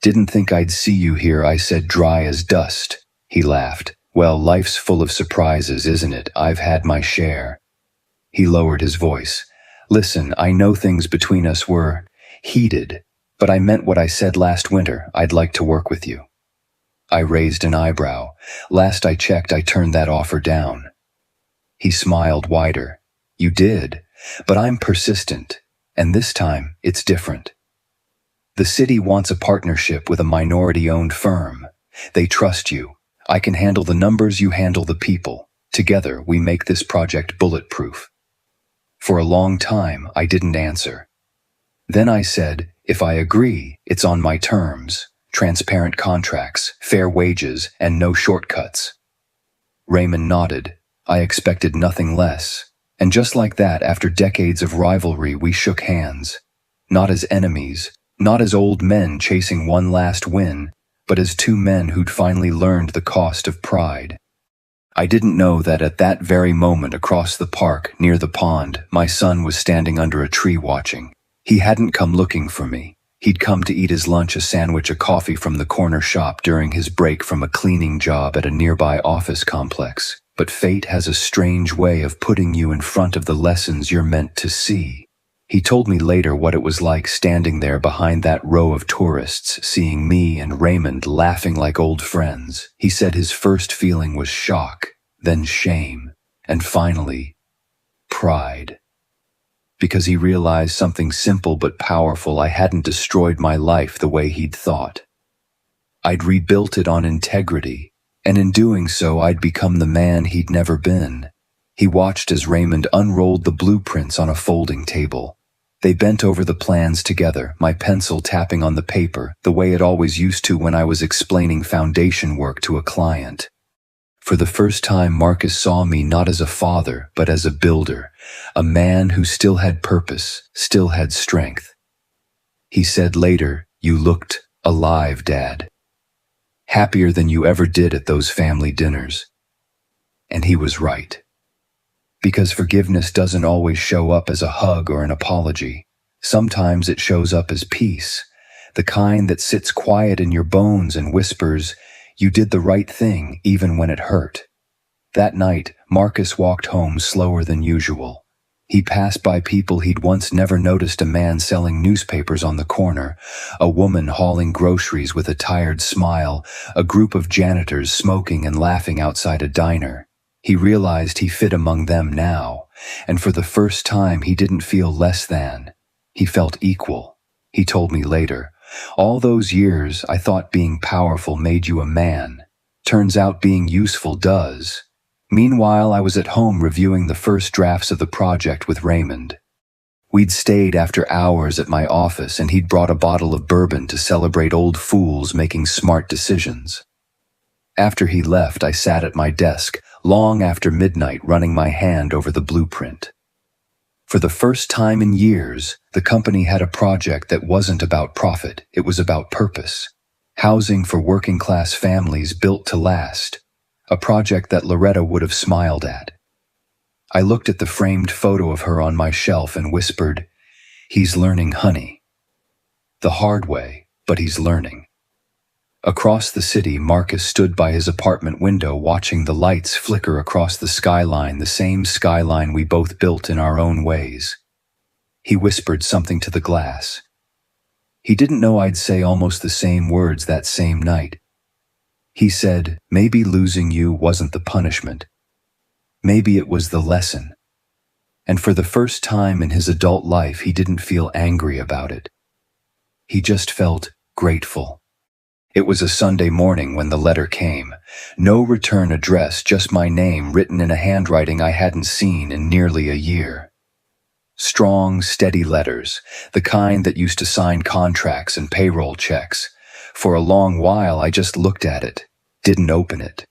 Didn't think I'd see you here, I said, dry as dust. He laughed. Well, life's full of surprises, isn't it? I've had my share. He lowered his voice. Listen, I know things between us were heated, but I meant what I said last winter. I'd like to work with you. I raised an eyebrow. Last I checked, I turned that offer down. He smiled wider. You did? But I'm persistent, and this time it's different. The city wants a partnership with a minority-owned firm. They trust you. I can handle the numbers, you handle the people. Together, we make this project bulletproof. For a long time, I didn't answer. Then I said, if I agree, it's on my terms. Transparent contracts, fair wages, and no shortcuts. Raymond nodded. I expected nothing less. And just like that, after decades of rivalry, we shook hands. Not as enemies, not as old men chasing one last win, but as two men who'd finally learned the cost of pride. I didn't know that at that very moment across the park, near the pond, my son was standing under a tree watching. He hadn't come looking for me. He'd come to eat his lunch, a sandwich, a coffee from the corner shop during his break from a cleaning job at a nearby office complex. But fate has a strange way of putting you in front of the lessons you're meant to see. He told me later what it was like standing there behind that row of tourists, seeing me and Raymond laughing like old friends. He said his first feeling was shock, then shame, and finally, pride. Because he realized something simple but powerful: I hadn't destroyed my life the way he'd thought. I'd rebuilt it on integrity, and in doing so I'd become the man he'd never been. He watched as Raymond unrolled the blueprints on a folding table. They bent over the plans together, my pencil tapping on the paper, the way it always used to when I was explaining foundation work to a client. For the first time, Marcus saw me not as a father, but as a builder, a man who still had purpose, still had strength. He said later, "You looked alive, Dad. Happier than you ever did at those family dinners." And he was right. Because forgiveness doesn't always show up as a hug or an apology. Sometimes it shows up as peace, the kind that sits quiet in your bones and whispers, "You did the right thing even when it hurt." That night, Marcus walked home slower than usual. He passed by people he'd once never noticed: a man selling newspapers on the corner, a woman hauling groceries with a tired smile, a group of janitors smoking and laughing outside a diner. He realized he fit among them now, and for the first time he didn't feel less than. He felt equal. He told me later, "All those years I thought being powerful made you a man. Turns out being useful does." Meanwhile, I was at home reviewing the first drafts of the project with Raymond. We'd stayed after hours at my office, and he'd brought a bottle of bourbon to celebrate old fools making smart decisions. After he left, I sat at my desk, long after midnight, running my hand over the blueprint. For the first time in years, the company had a project that wasn't about profit, it was about purpose. Housing for working-class families built to last. A project that Loretta would have smiled at. I looked at the framed photo of her on my shelf and whispered, "He's learning, honey." The hard way, but he's learning. Across the city, Marcus stood by his apartment window watching the lights flicker across the skyline, the same skyline we both built in our own ways. He whispered something to the glass. He didn't know I'd say almost the same words that same night. He said, "Maybe losing you wasn't the punishment. Maybe it was the lesson." And for the first time in his adult life, he didn't feel angry about it. He just felt grateful. It was a Sunday morning when the letter came. No return address, just my name written in a handwriting I hadn't seen in nearly a year. Strong, steady letters, the kind that used to sign contracts and payroll checks. For a long while, I just looked at it, didn't open it.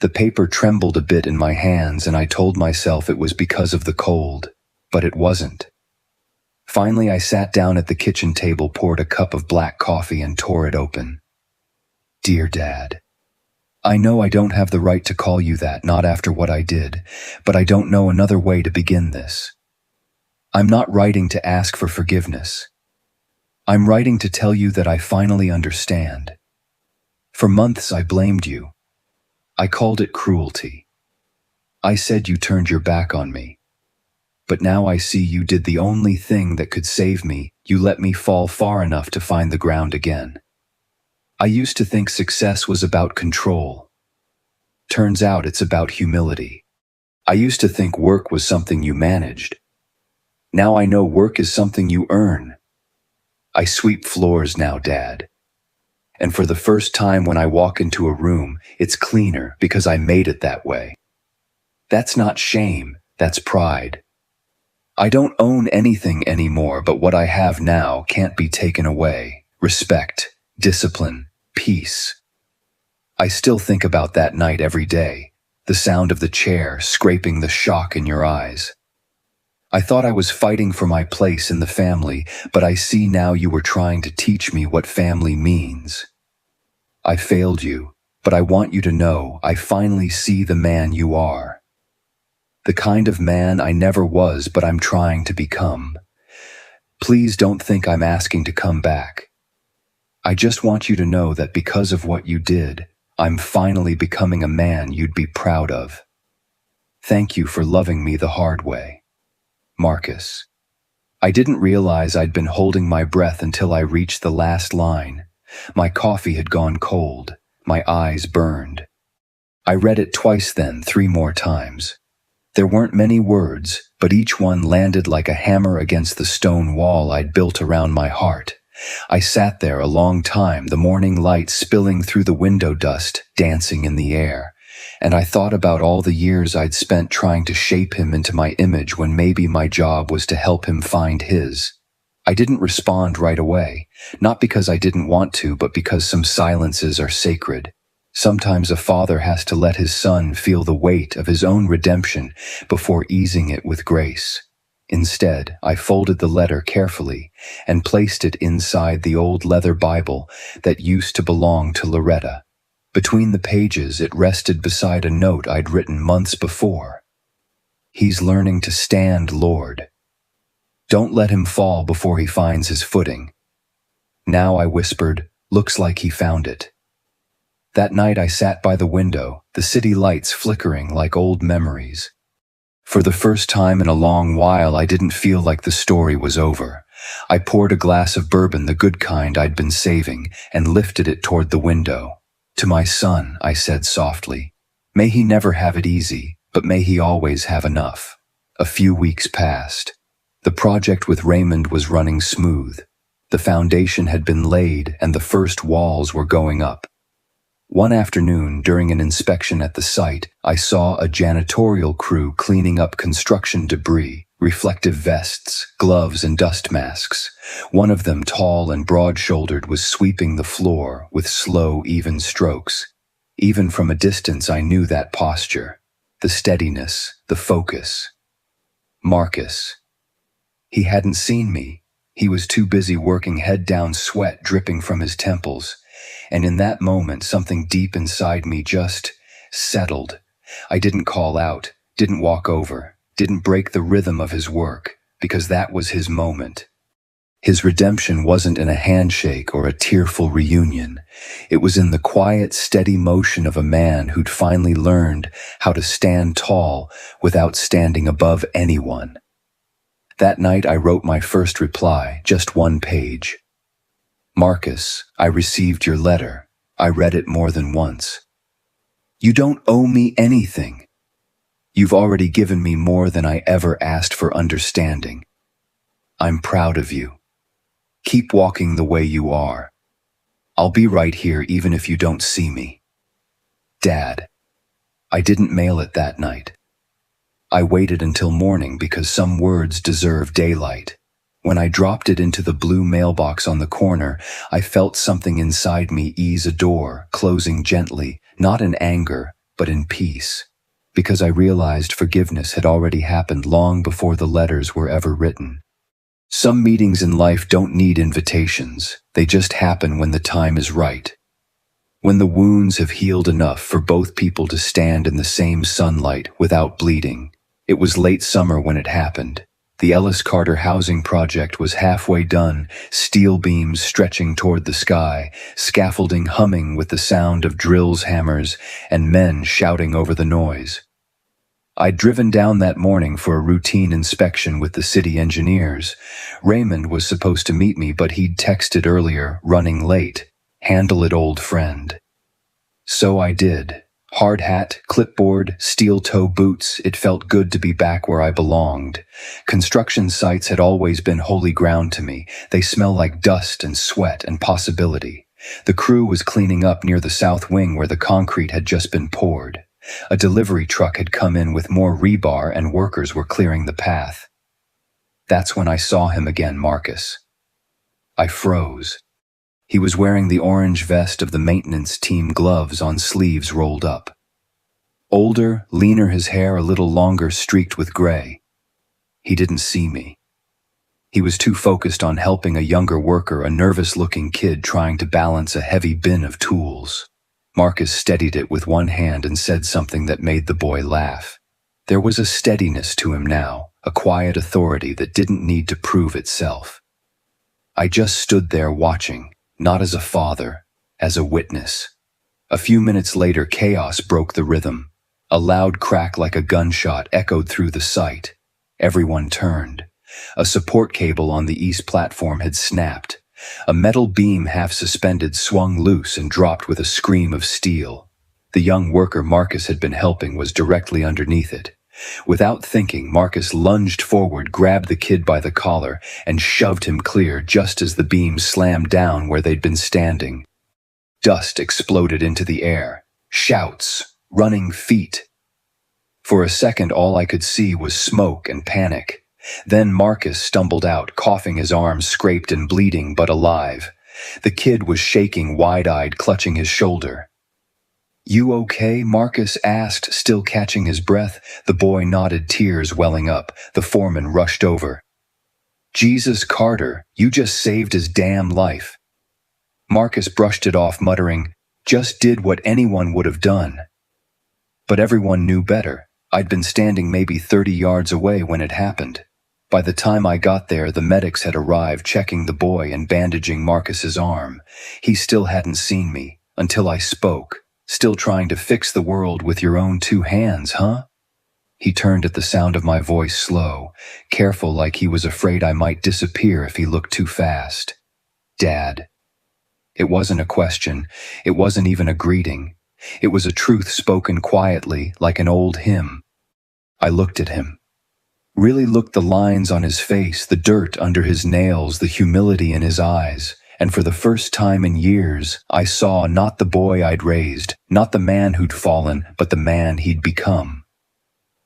The paper trembled a bit in my hands, and I told myself it was because of the cold, but it wasn't. Finally, I sat down at the kitchen table, poured a cup of black coffee, and tore it open. "Dear Dad, I know I don't have the right to call you that, not after what I did, but I don't know another way to begin this. I'm not writing to ask for forgiveness. I'm writing to tell you that I finally understand. For months I blamed you. I called it cruelty. I said you turned your back on me. But now I see you did the only thing that could save me. You let me fall far enough to find the ground again. I used to think success was about control. Turns out it's about humility. I used to think work was something you managed. Now I know work is something you earn. I sweep floors now, Dad. And for the first time when I walk into a room, it's cleaner because I made it that way. That's not shame, that's pride. I don't own anything anymore, but what I have now can't be taken away. Respect, discipline, peace. I still think about that night every day, the sound of the chair scraping, the shock in your eyes. I thought I was fighting for my place in the family, but I see now you were trying to teach me what family means. I failed you, but I want you to know I finally see the man you are. The kind of man I never was, but I'm trying to become. Please don't think I'm asking to come back. I just want you to know that because of what you did, I'm finally becoming a man you'd be proud of. Thank you for loving me the hard way. Marcus. I didn't realize I'd been holding my breath until I reached the last line. My coffee had gone cold. My eyes burned. I read it twice then, 3 more times. There weren't many words, but each one landed like a hammer against the stone wall I'd built around my heart. I sat there a long time, the morning light spilling through the window dust, dancing in the air. And I thought about all the years I'd spent trying to shape him into my image when maybe my job was to help him find his. I didn't respond right away, not because I didn't want to, but because some silences are sacred. Sometimes a father has to let his son feel the weight of his own redemption before easing it with grace. Instead, I folded the letter carefully and placed it inside the old leather Bible that used to belong to Loretta. Between the pages, it rested beside a note I'd written months before. "He's learning to stand, Lord. Don't let him fall before he finds his footing." Now, I whispered, looks like he found it. That night I sat by the window, the city lights flickering like old memories. For the first time in a long while, I didn't feel like the story was over. I poured a glass of bourbon, the good kind I'd been saving, and lifted it toward the window. "To my son," I said softly. "May he never have it easy, but may he always have enough." A few weeks passed. The project with Raymond was running smooth. The foundation had been laid and the first walls were going up. One afternoon, during an inspection at the site, I saw a janitorial crew cleaning up construction debris, reflective vests, gloves, and dust masks. One of them, tall and broad-shouldered, was sweeping the floor with slow, even strokes. Even from a distance, I knew that posture, the steadiness, the focus. Marcus. He hadn't seen me. He was too busy working, head down, sweat dripping from his temples. And in that moment, something deep inside me just settled. I didn't call out, didn't walk over, didn't break the rhythm of his work, because that was his moment. His redemption wasn't in a handshake or a tearful reunion. It was in the quiet, steady motion of a man who'd finally learned how to stand tall without standing above anyone. That night I wrote my first reply, just 1 page. "Marcus, I received your letter. I read it more than once. You don't owe me anything. You've already given me more than I ever asked for understanding. I'm proud of you. Keep walking the way you are. I'll be right here even if you don't see me. Dad." I didn't mail it that night. I waited until morning because some words deserve daylight. When I dropped it into the blue mailbox on the corner, I felt something inside me ease a door, closing gently, not in anger, but in peace. Because I realized forgiveness had already happened long before the letters were ever written. Some meetings in life don't need invitations. They just happen when the time is right. When the wounds have healed enough for both people to stand in the same sunlight without bleeding. It was late summer when it happened. The Ellis Carter housing project was halfway done, steel beams stretching toward the sky, scaffolding humming with the sound of drills, hammers, and men shouting over the noise. I'd driven down that morning for a routine inspection with the city engineers. Raymond was supposed to meet me, but he'd texted earlier, running late. "Handle it, old friend." So I did. Hard hat, clipboard, steel-toe boots, it felt good to be back where I belonged. Construction sites had always been holy ground to me. They smell like dust and sweat and possibility. The crew was cleaning up near the south wing where the concrete had just been poured. A delivery truck had come in with more rebar and workers were clearing the path. That's when I saw him again, Marcus. I froze. He was wearing the orange vest of the maintenance team, gloves on sleeves rolled up. Older, leaner, his hair a little longer, streaked with gray. He didn't see me. He was too focused on helping a younger worker, a nervous-looking kid trying to balance a heavy bin of tools. Marcus steadied it with one hand and said something that made the boy laugh. There was a steadiness to him now, a quiet authority that didn't need to prove itself. I just stood there watching. Not as a father, as a witness. A few minutes later, chaos broke the rhythm. A loud crack like a gunshot echoed through the site. Everyone turned. A support cable on the east platform had snapped. A metal beam half suspended swung loose and dropped with a scream of steel. The young worker Marcus had been helping was directly underneath it. Without thinking, Marcus lunged forward, grabbed the kid by the collar, and shoved him clear just as the beam slammed down where they'd been standing. Dust exploded into the air. Shouts, running feet. For a second, all I could see was smoke and panic. Then Marcus stumbled out, coughing, his arms scraped and bleeding, but alive. The kid was shaking, wide-eyed, clutching his shoulder. "You okay?" Marcus asked, still catching his breath. The boy nodded, tears welling up. The foreman rushed over. "Jesus, Carter, you just saved his damn life." Marcus brushed it off, muttering, "Just did what anyone would have done." But everyone knew better. I'd been standing maybe 30 yards away when it happened. By the time I got there, the medics had arrived, checking the boy and bandaging Marcus's arm. He still hadn't seen me, until I spoke. "Still trying to fix the world with your own 2 hands, huh?" He turned at the sound of my voice, slow, careful, like he was afraid I might disappear if he looked too fast. "Dad." It wasn't a question. It wasn't even a greeting. It was a truth spoken quietly, like an old hymn. I looked at him. Really looked, the lines on his face, the dirt under his nails, the humility in his eyes. And for the first time in years, I saw not the boy I'd raised, not the man who'd fallen, but the man he'd become.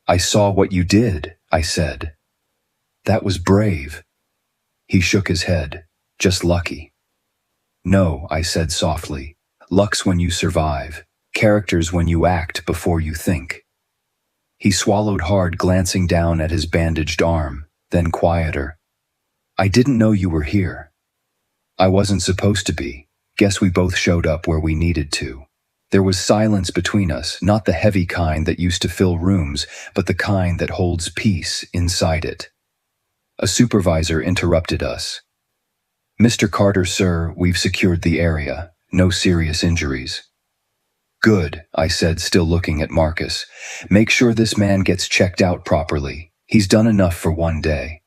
"I saw what you did," I said. "That was brave." He shook his head. "Just lucky." "No," I said softly. "Luck's when you survive. Character's when you act before you think." He swallowed hard, glancing down at his bandaged arm, then quieter. "I didn't know you were here." "I wasn't supposed to be. Guess we both showed up where we needed to." There was silence between us, not the heavy kind that used to fill rooms, but the kind that holds peace inside it. A supervisor interrupted us. "Mr. Carter, sir, we've secured the area. No serious injuries." "Good," I said, still looking at Marcus. "Make sure this man gets checked out properly. He's done enough for one day."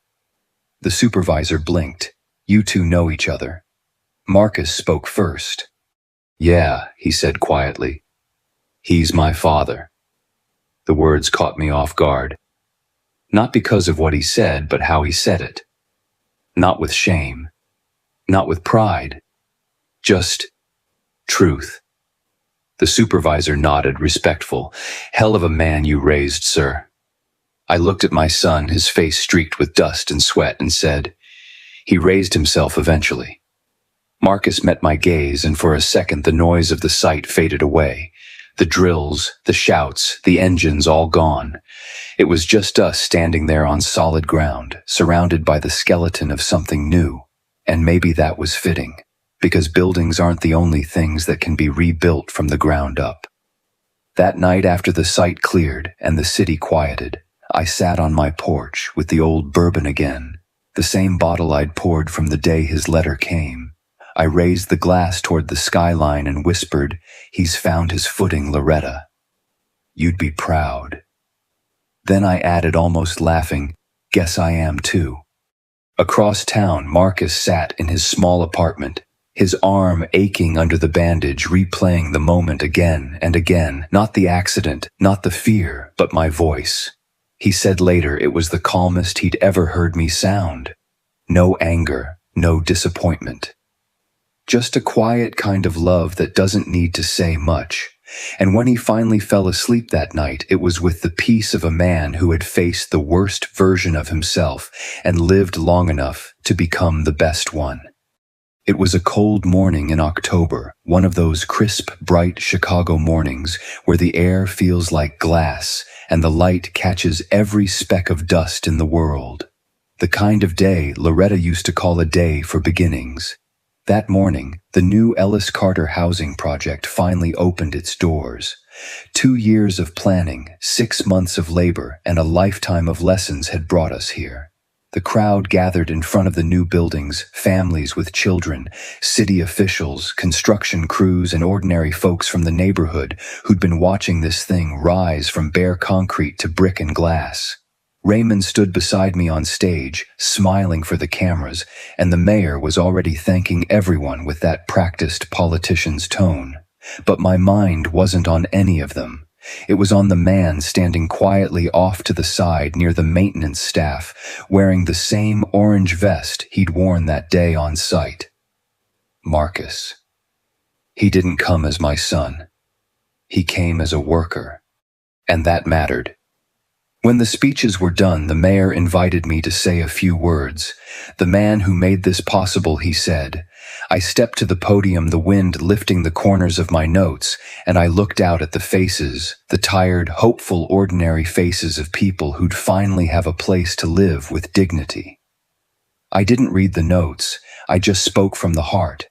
The supervisor blinked. "You two know each other." Marcus spoke first. "Yeah," he said quietly. "He's my father." The words caught me off guard. Not because of what he said, but how he said it. Not with shame. Not with pride. Just truth. The supervisor nodded, respectful. "Hell of a man you raised, sir." I looked at my son, his face streaked with dust and sweat, and said, "He raised himself eventually." Marcus met my gaze, and for a second the noise of the site faded away. The drills, the shouts, the engines all gone. It was just us standing there on solid ground, surrounded by the skeleton of something new. And maybe that was fitting, because buildings aren't the only things that can be rebuilt from the ground up. That night, after the site cleared and the city quieted, I sat on my porch with the old bourbon again, the same bottle I'd poured from the day his letter came. I raised the glass toward the skyline and whispered, "He's found his footing, Loretta. You'd be proud." Then I added, almost laughing, "Guess I am too." Across town, Marcus sat in his small apartment, his arm aching under the bandage, replaying the moment again and again. Not the accident, not the fear, but my voice. He said later it was the calmest he'd ever heard me sound. No anger, no disappointment. Just a quiet kind of love that doesn't need to say much. And when he finally fell asleep that night, it was with the peace of a man who had faced the worst version of himself and lived long enough to become the best one. It was a cold morning in October, one of those crisp, bright Chicago mornings where the air feels like glass and the light catches every speck of dust in the world. The kind of day Loretta used to call a day for beginnings. That morning, the new Ellis Carter housing project finally opened its doors. 2 years of planning, 6 months of labor, and a lifetime of lessons had brought us here. The crowd gathered in front of the new buildings, families with children, city officials, construction crews, and ordinary folks from the neighborhood who'd been watching this thing rise from bare concrete to brick and glass. Raymond stood beside me on stage, smiling for the cameras, and the mayor was already thanking everyone with that practiced politician's tone. But my mind wasn't on any of them. It was on the man standing quietly off to the side near the maintenance staff, wearing the same orange vest he'd worn that day on site. Marcus. He didn't come as my son. He came as a worker. And that mattered. When the speeches were done, the mayor invited me to say a few words. The man who made this possible, he said. I stepped to the podium, the wind lifting the corners of my notes, and I looked out at the faces, the tired, hopeful, ordinary faces of people who'd finally have a place to live with dignity. I didn't read the notes, I just spoke from the heart.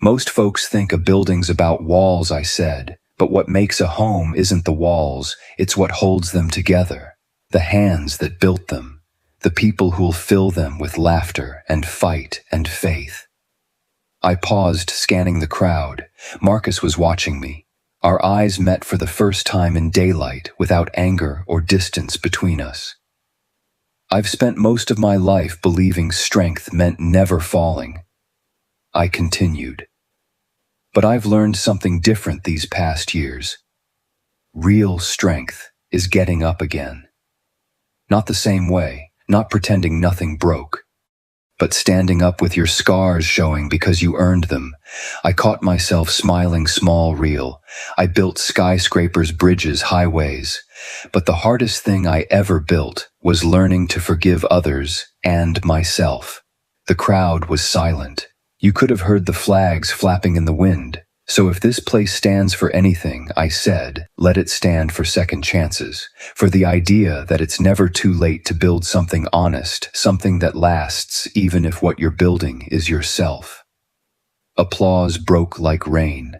Most folks think a building's about walls, I said, but what makes a home isn't the walls, it's what holds them together. The hands that built them, the people who'll fill them with laughter and fight and faith. I paused, scanning the crowd. Marcus was watching me. Our eyes met for the first time in daylight, without anger or distance between us. I've spent most of my life believing strength meant never falling. I continued. But I've learned something different these past years. Real strength is getting up again. Not the same way, not pretending nothing broke, but standing up with your scars showing because you earned them. I caught myself smiling small real. I built skyscrapers, bridges, highways. But the hardest thing I ever built was learning to forgive others and myself. The crowd was silent. You could have heard the flags flapping in the wind. So if this place stands for anything, I said, let it stand for second chances, for the idea that it's never too late to build something honest, something that lasts even if what you're building is yourself. Applause broke like rain.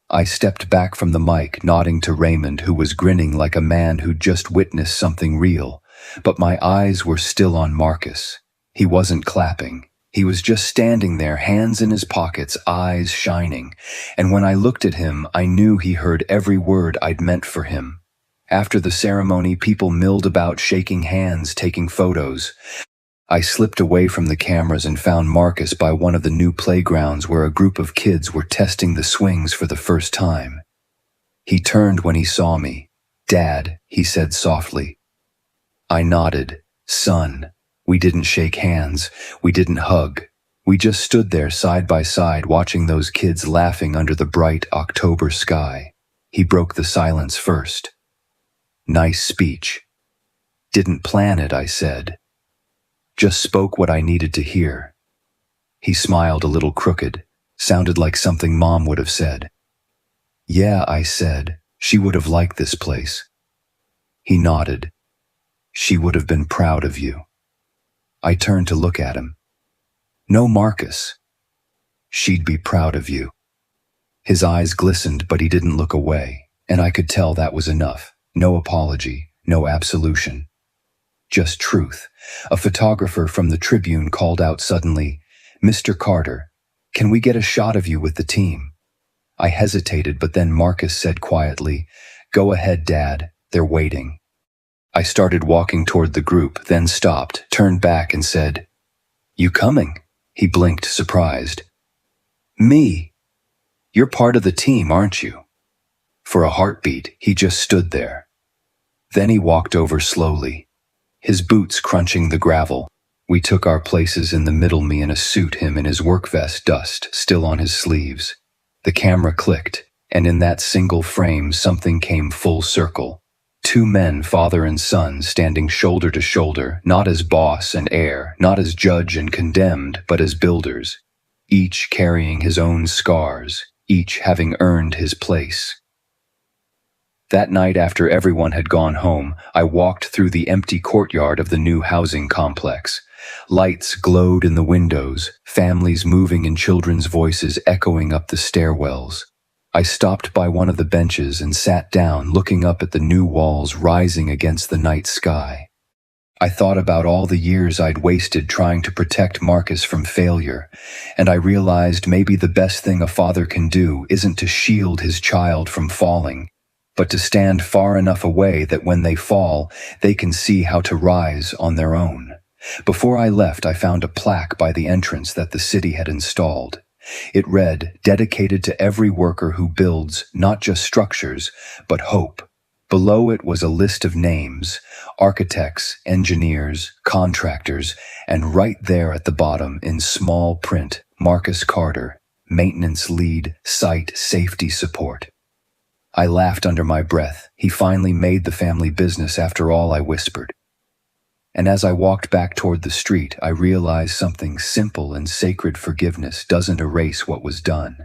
I stepped back from the mic, nodding to Raymond, who was grinning like a man who'd just witnessed something real, but my eyes were still on Marcus. He wasn't clapping. He was just standing there, hands in his pockets, eyes shining, and when I looked at him, I knew he heard every word I'd meant for him. After the ceremony, people milled about, shaking hands, taking photos. I slipped away from the cameras and found Marcus by one of the new playgrounds where a group of kids were testing the swings for the first time. He turned when he saw me. "Dad," he said softly. I nodded. "Son." We didn't shake hands. We didn't hug. We just stood there side by side watching those kids laughing under the bright October sky. He broke the silence first. "Nice speech." "Didn't plan it," I said. "Just spoke what I needed to hear." He smiled a little crooked. Sounded like something Mom would have said. "Yeah," I said. "She would have liked this place." He nodded. "She would have been proud of you." I turned to look at him. "No, Marcus. She'd be proud of you." His eyes glistened, but he didn't look away, and I could tell that was enough. No apology, no absolution. Just truth. A photographer from the Tribune called out suddenly, "Mr. Carter, can we get a shot of you with the team?" I hesitated, but then Marcus said quietly, "Go ahead, Dad, they're waiting." I started walking toward the group, then stopped, turned back and said, "You coming?" He blinked, surprised. "Me? You're part of the team, aren't you?" For a heartbeat, he just stood there. Then he walked over slowly, his boots crunching the gravel. We took our places in the middle, me in a suit, him in his work vest, dust still on his sleeves. The camera clicked, and in that single frame something came full circle. Two men, father and son, standing shoulder to shoulder, not as boss and heir, not as judge and condemned, but as builders, each carrying his own scars, each having earned his place. That night, after everyone had gone home, I walked through the empty courtyard of the new housing complex. Lights glowed in the windows, families moving and children's voices echoing up the stairwells. I stopped by one of the benches and sat down, looking up at the new walls rising against the night sky. I thought about all the years I'd wasted trying to protect Marcus from failure, and I realized maybe the best thing a father can do isn't to shield his child from falling. but to stand far enough away that when they fall, they can see how to rise on their own. Before I left, I found a plaque by the entrance that the city had installed. It read, "Dedicated to every worker who builds not just structures, but hope." Below it was a list of names: architects, engineers, contractors, and right there at the bottom, in small print, Marcus Carter, maintenance lead, site safety support. I laughed under my breath. He finally made the family business after all, I whispered. And as I walked back toward the street, I realized something simple and sacred. Forgiveness doesn't erase what was done.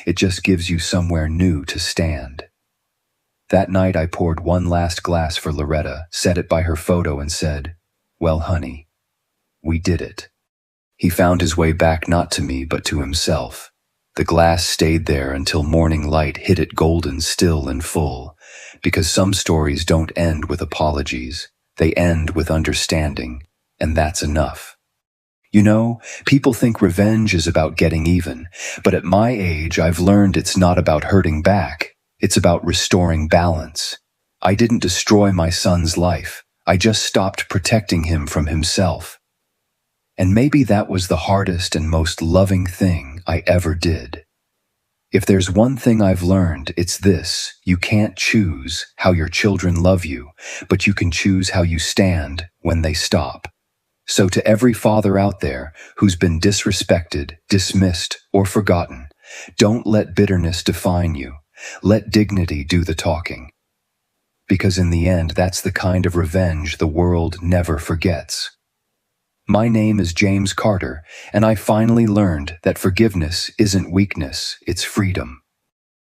It just gives you somewhere new to stand. That night I poured one last glass for Loretta, set it by her photo, and said, "Well, honey, we did it." He found his way back, not to me, but to himself. The glass stayed there until morning light hit it, golden, still and full, because some stories don't end with apologies. They end with understanding, and that's enough. You know, people think revenge is about getting even, but at my age I've learned it's not about hurting back. It's about restoring balance. I didn't destroy my son's life. I just stopped protecting him from himself. And maybe that was the hardest and most loving thing I ever did. If there's one thing I've learned, it's this: you can't choose how your children love you, but you can choose how you stand when they stop. So to every father out there who's been disrespected, dismissed, or forgotten, don't let bitterness define you. Let dignity do the talking. Because in the end, that's the kind of revenge the world never forgets. My name is James Carter, and I finally learned that forgiveness isn't weakness, it's freedom.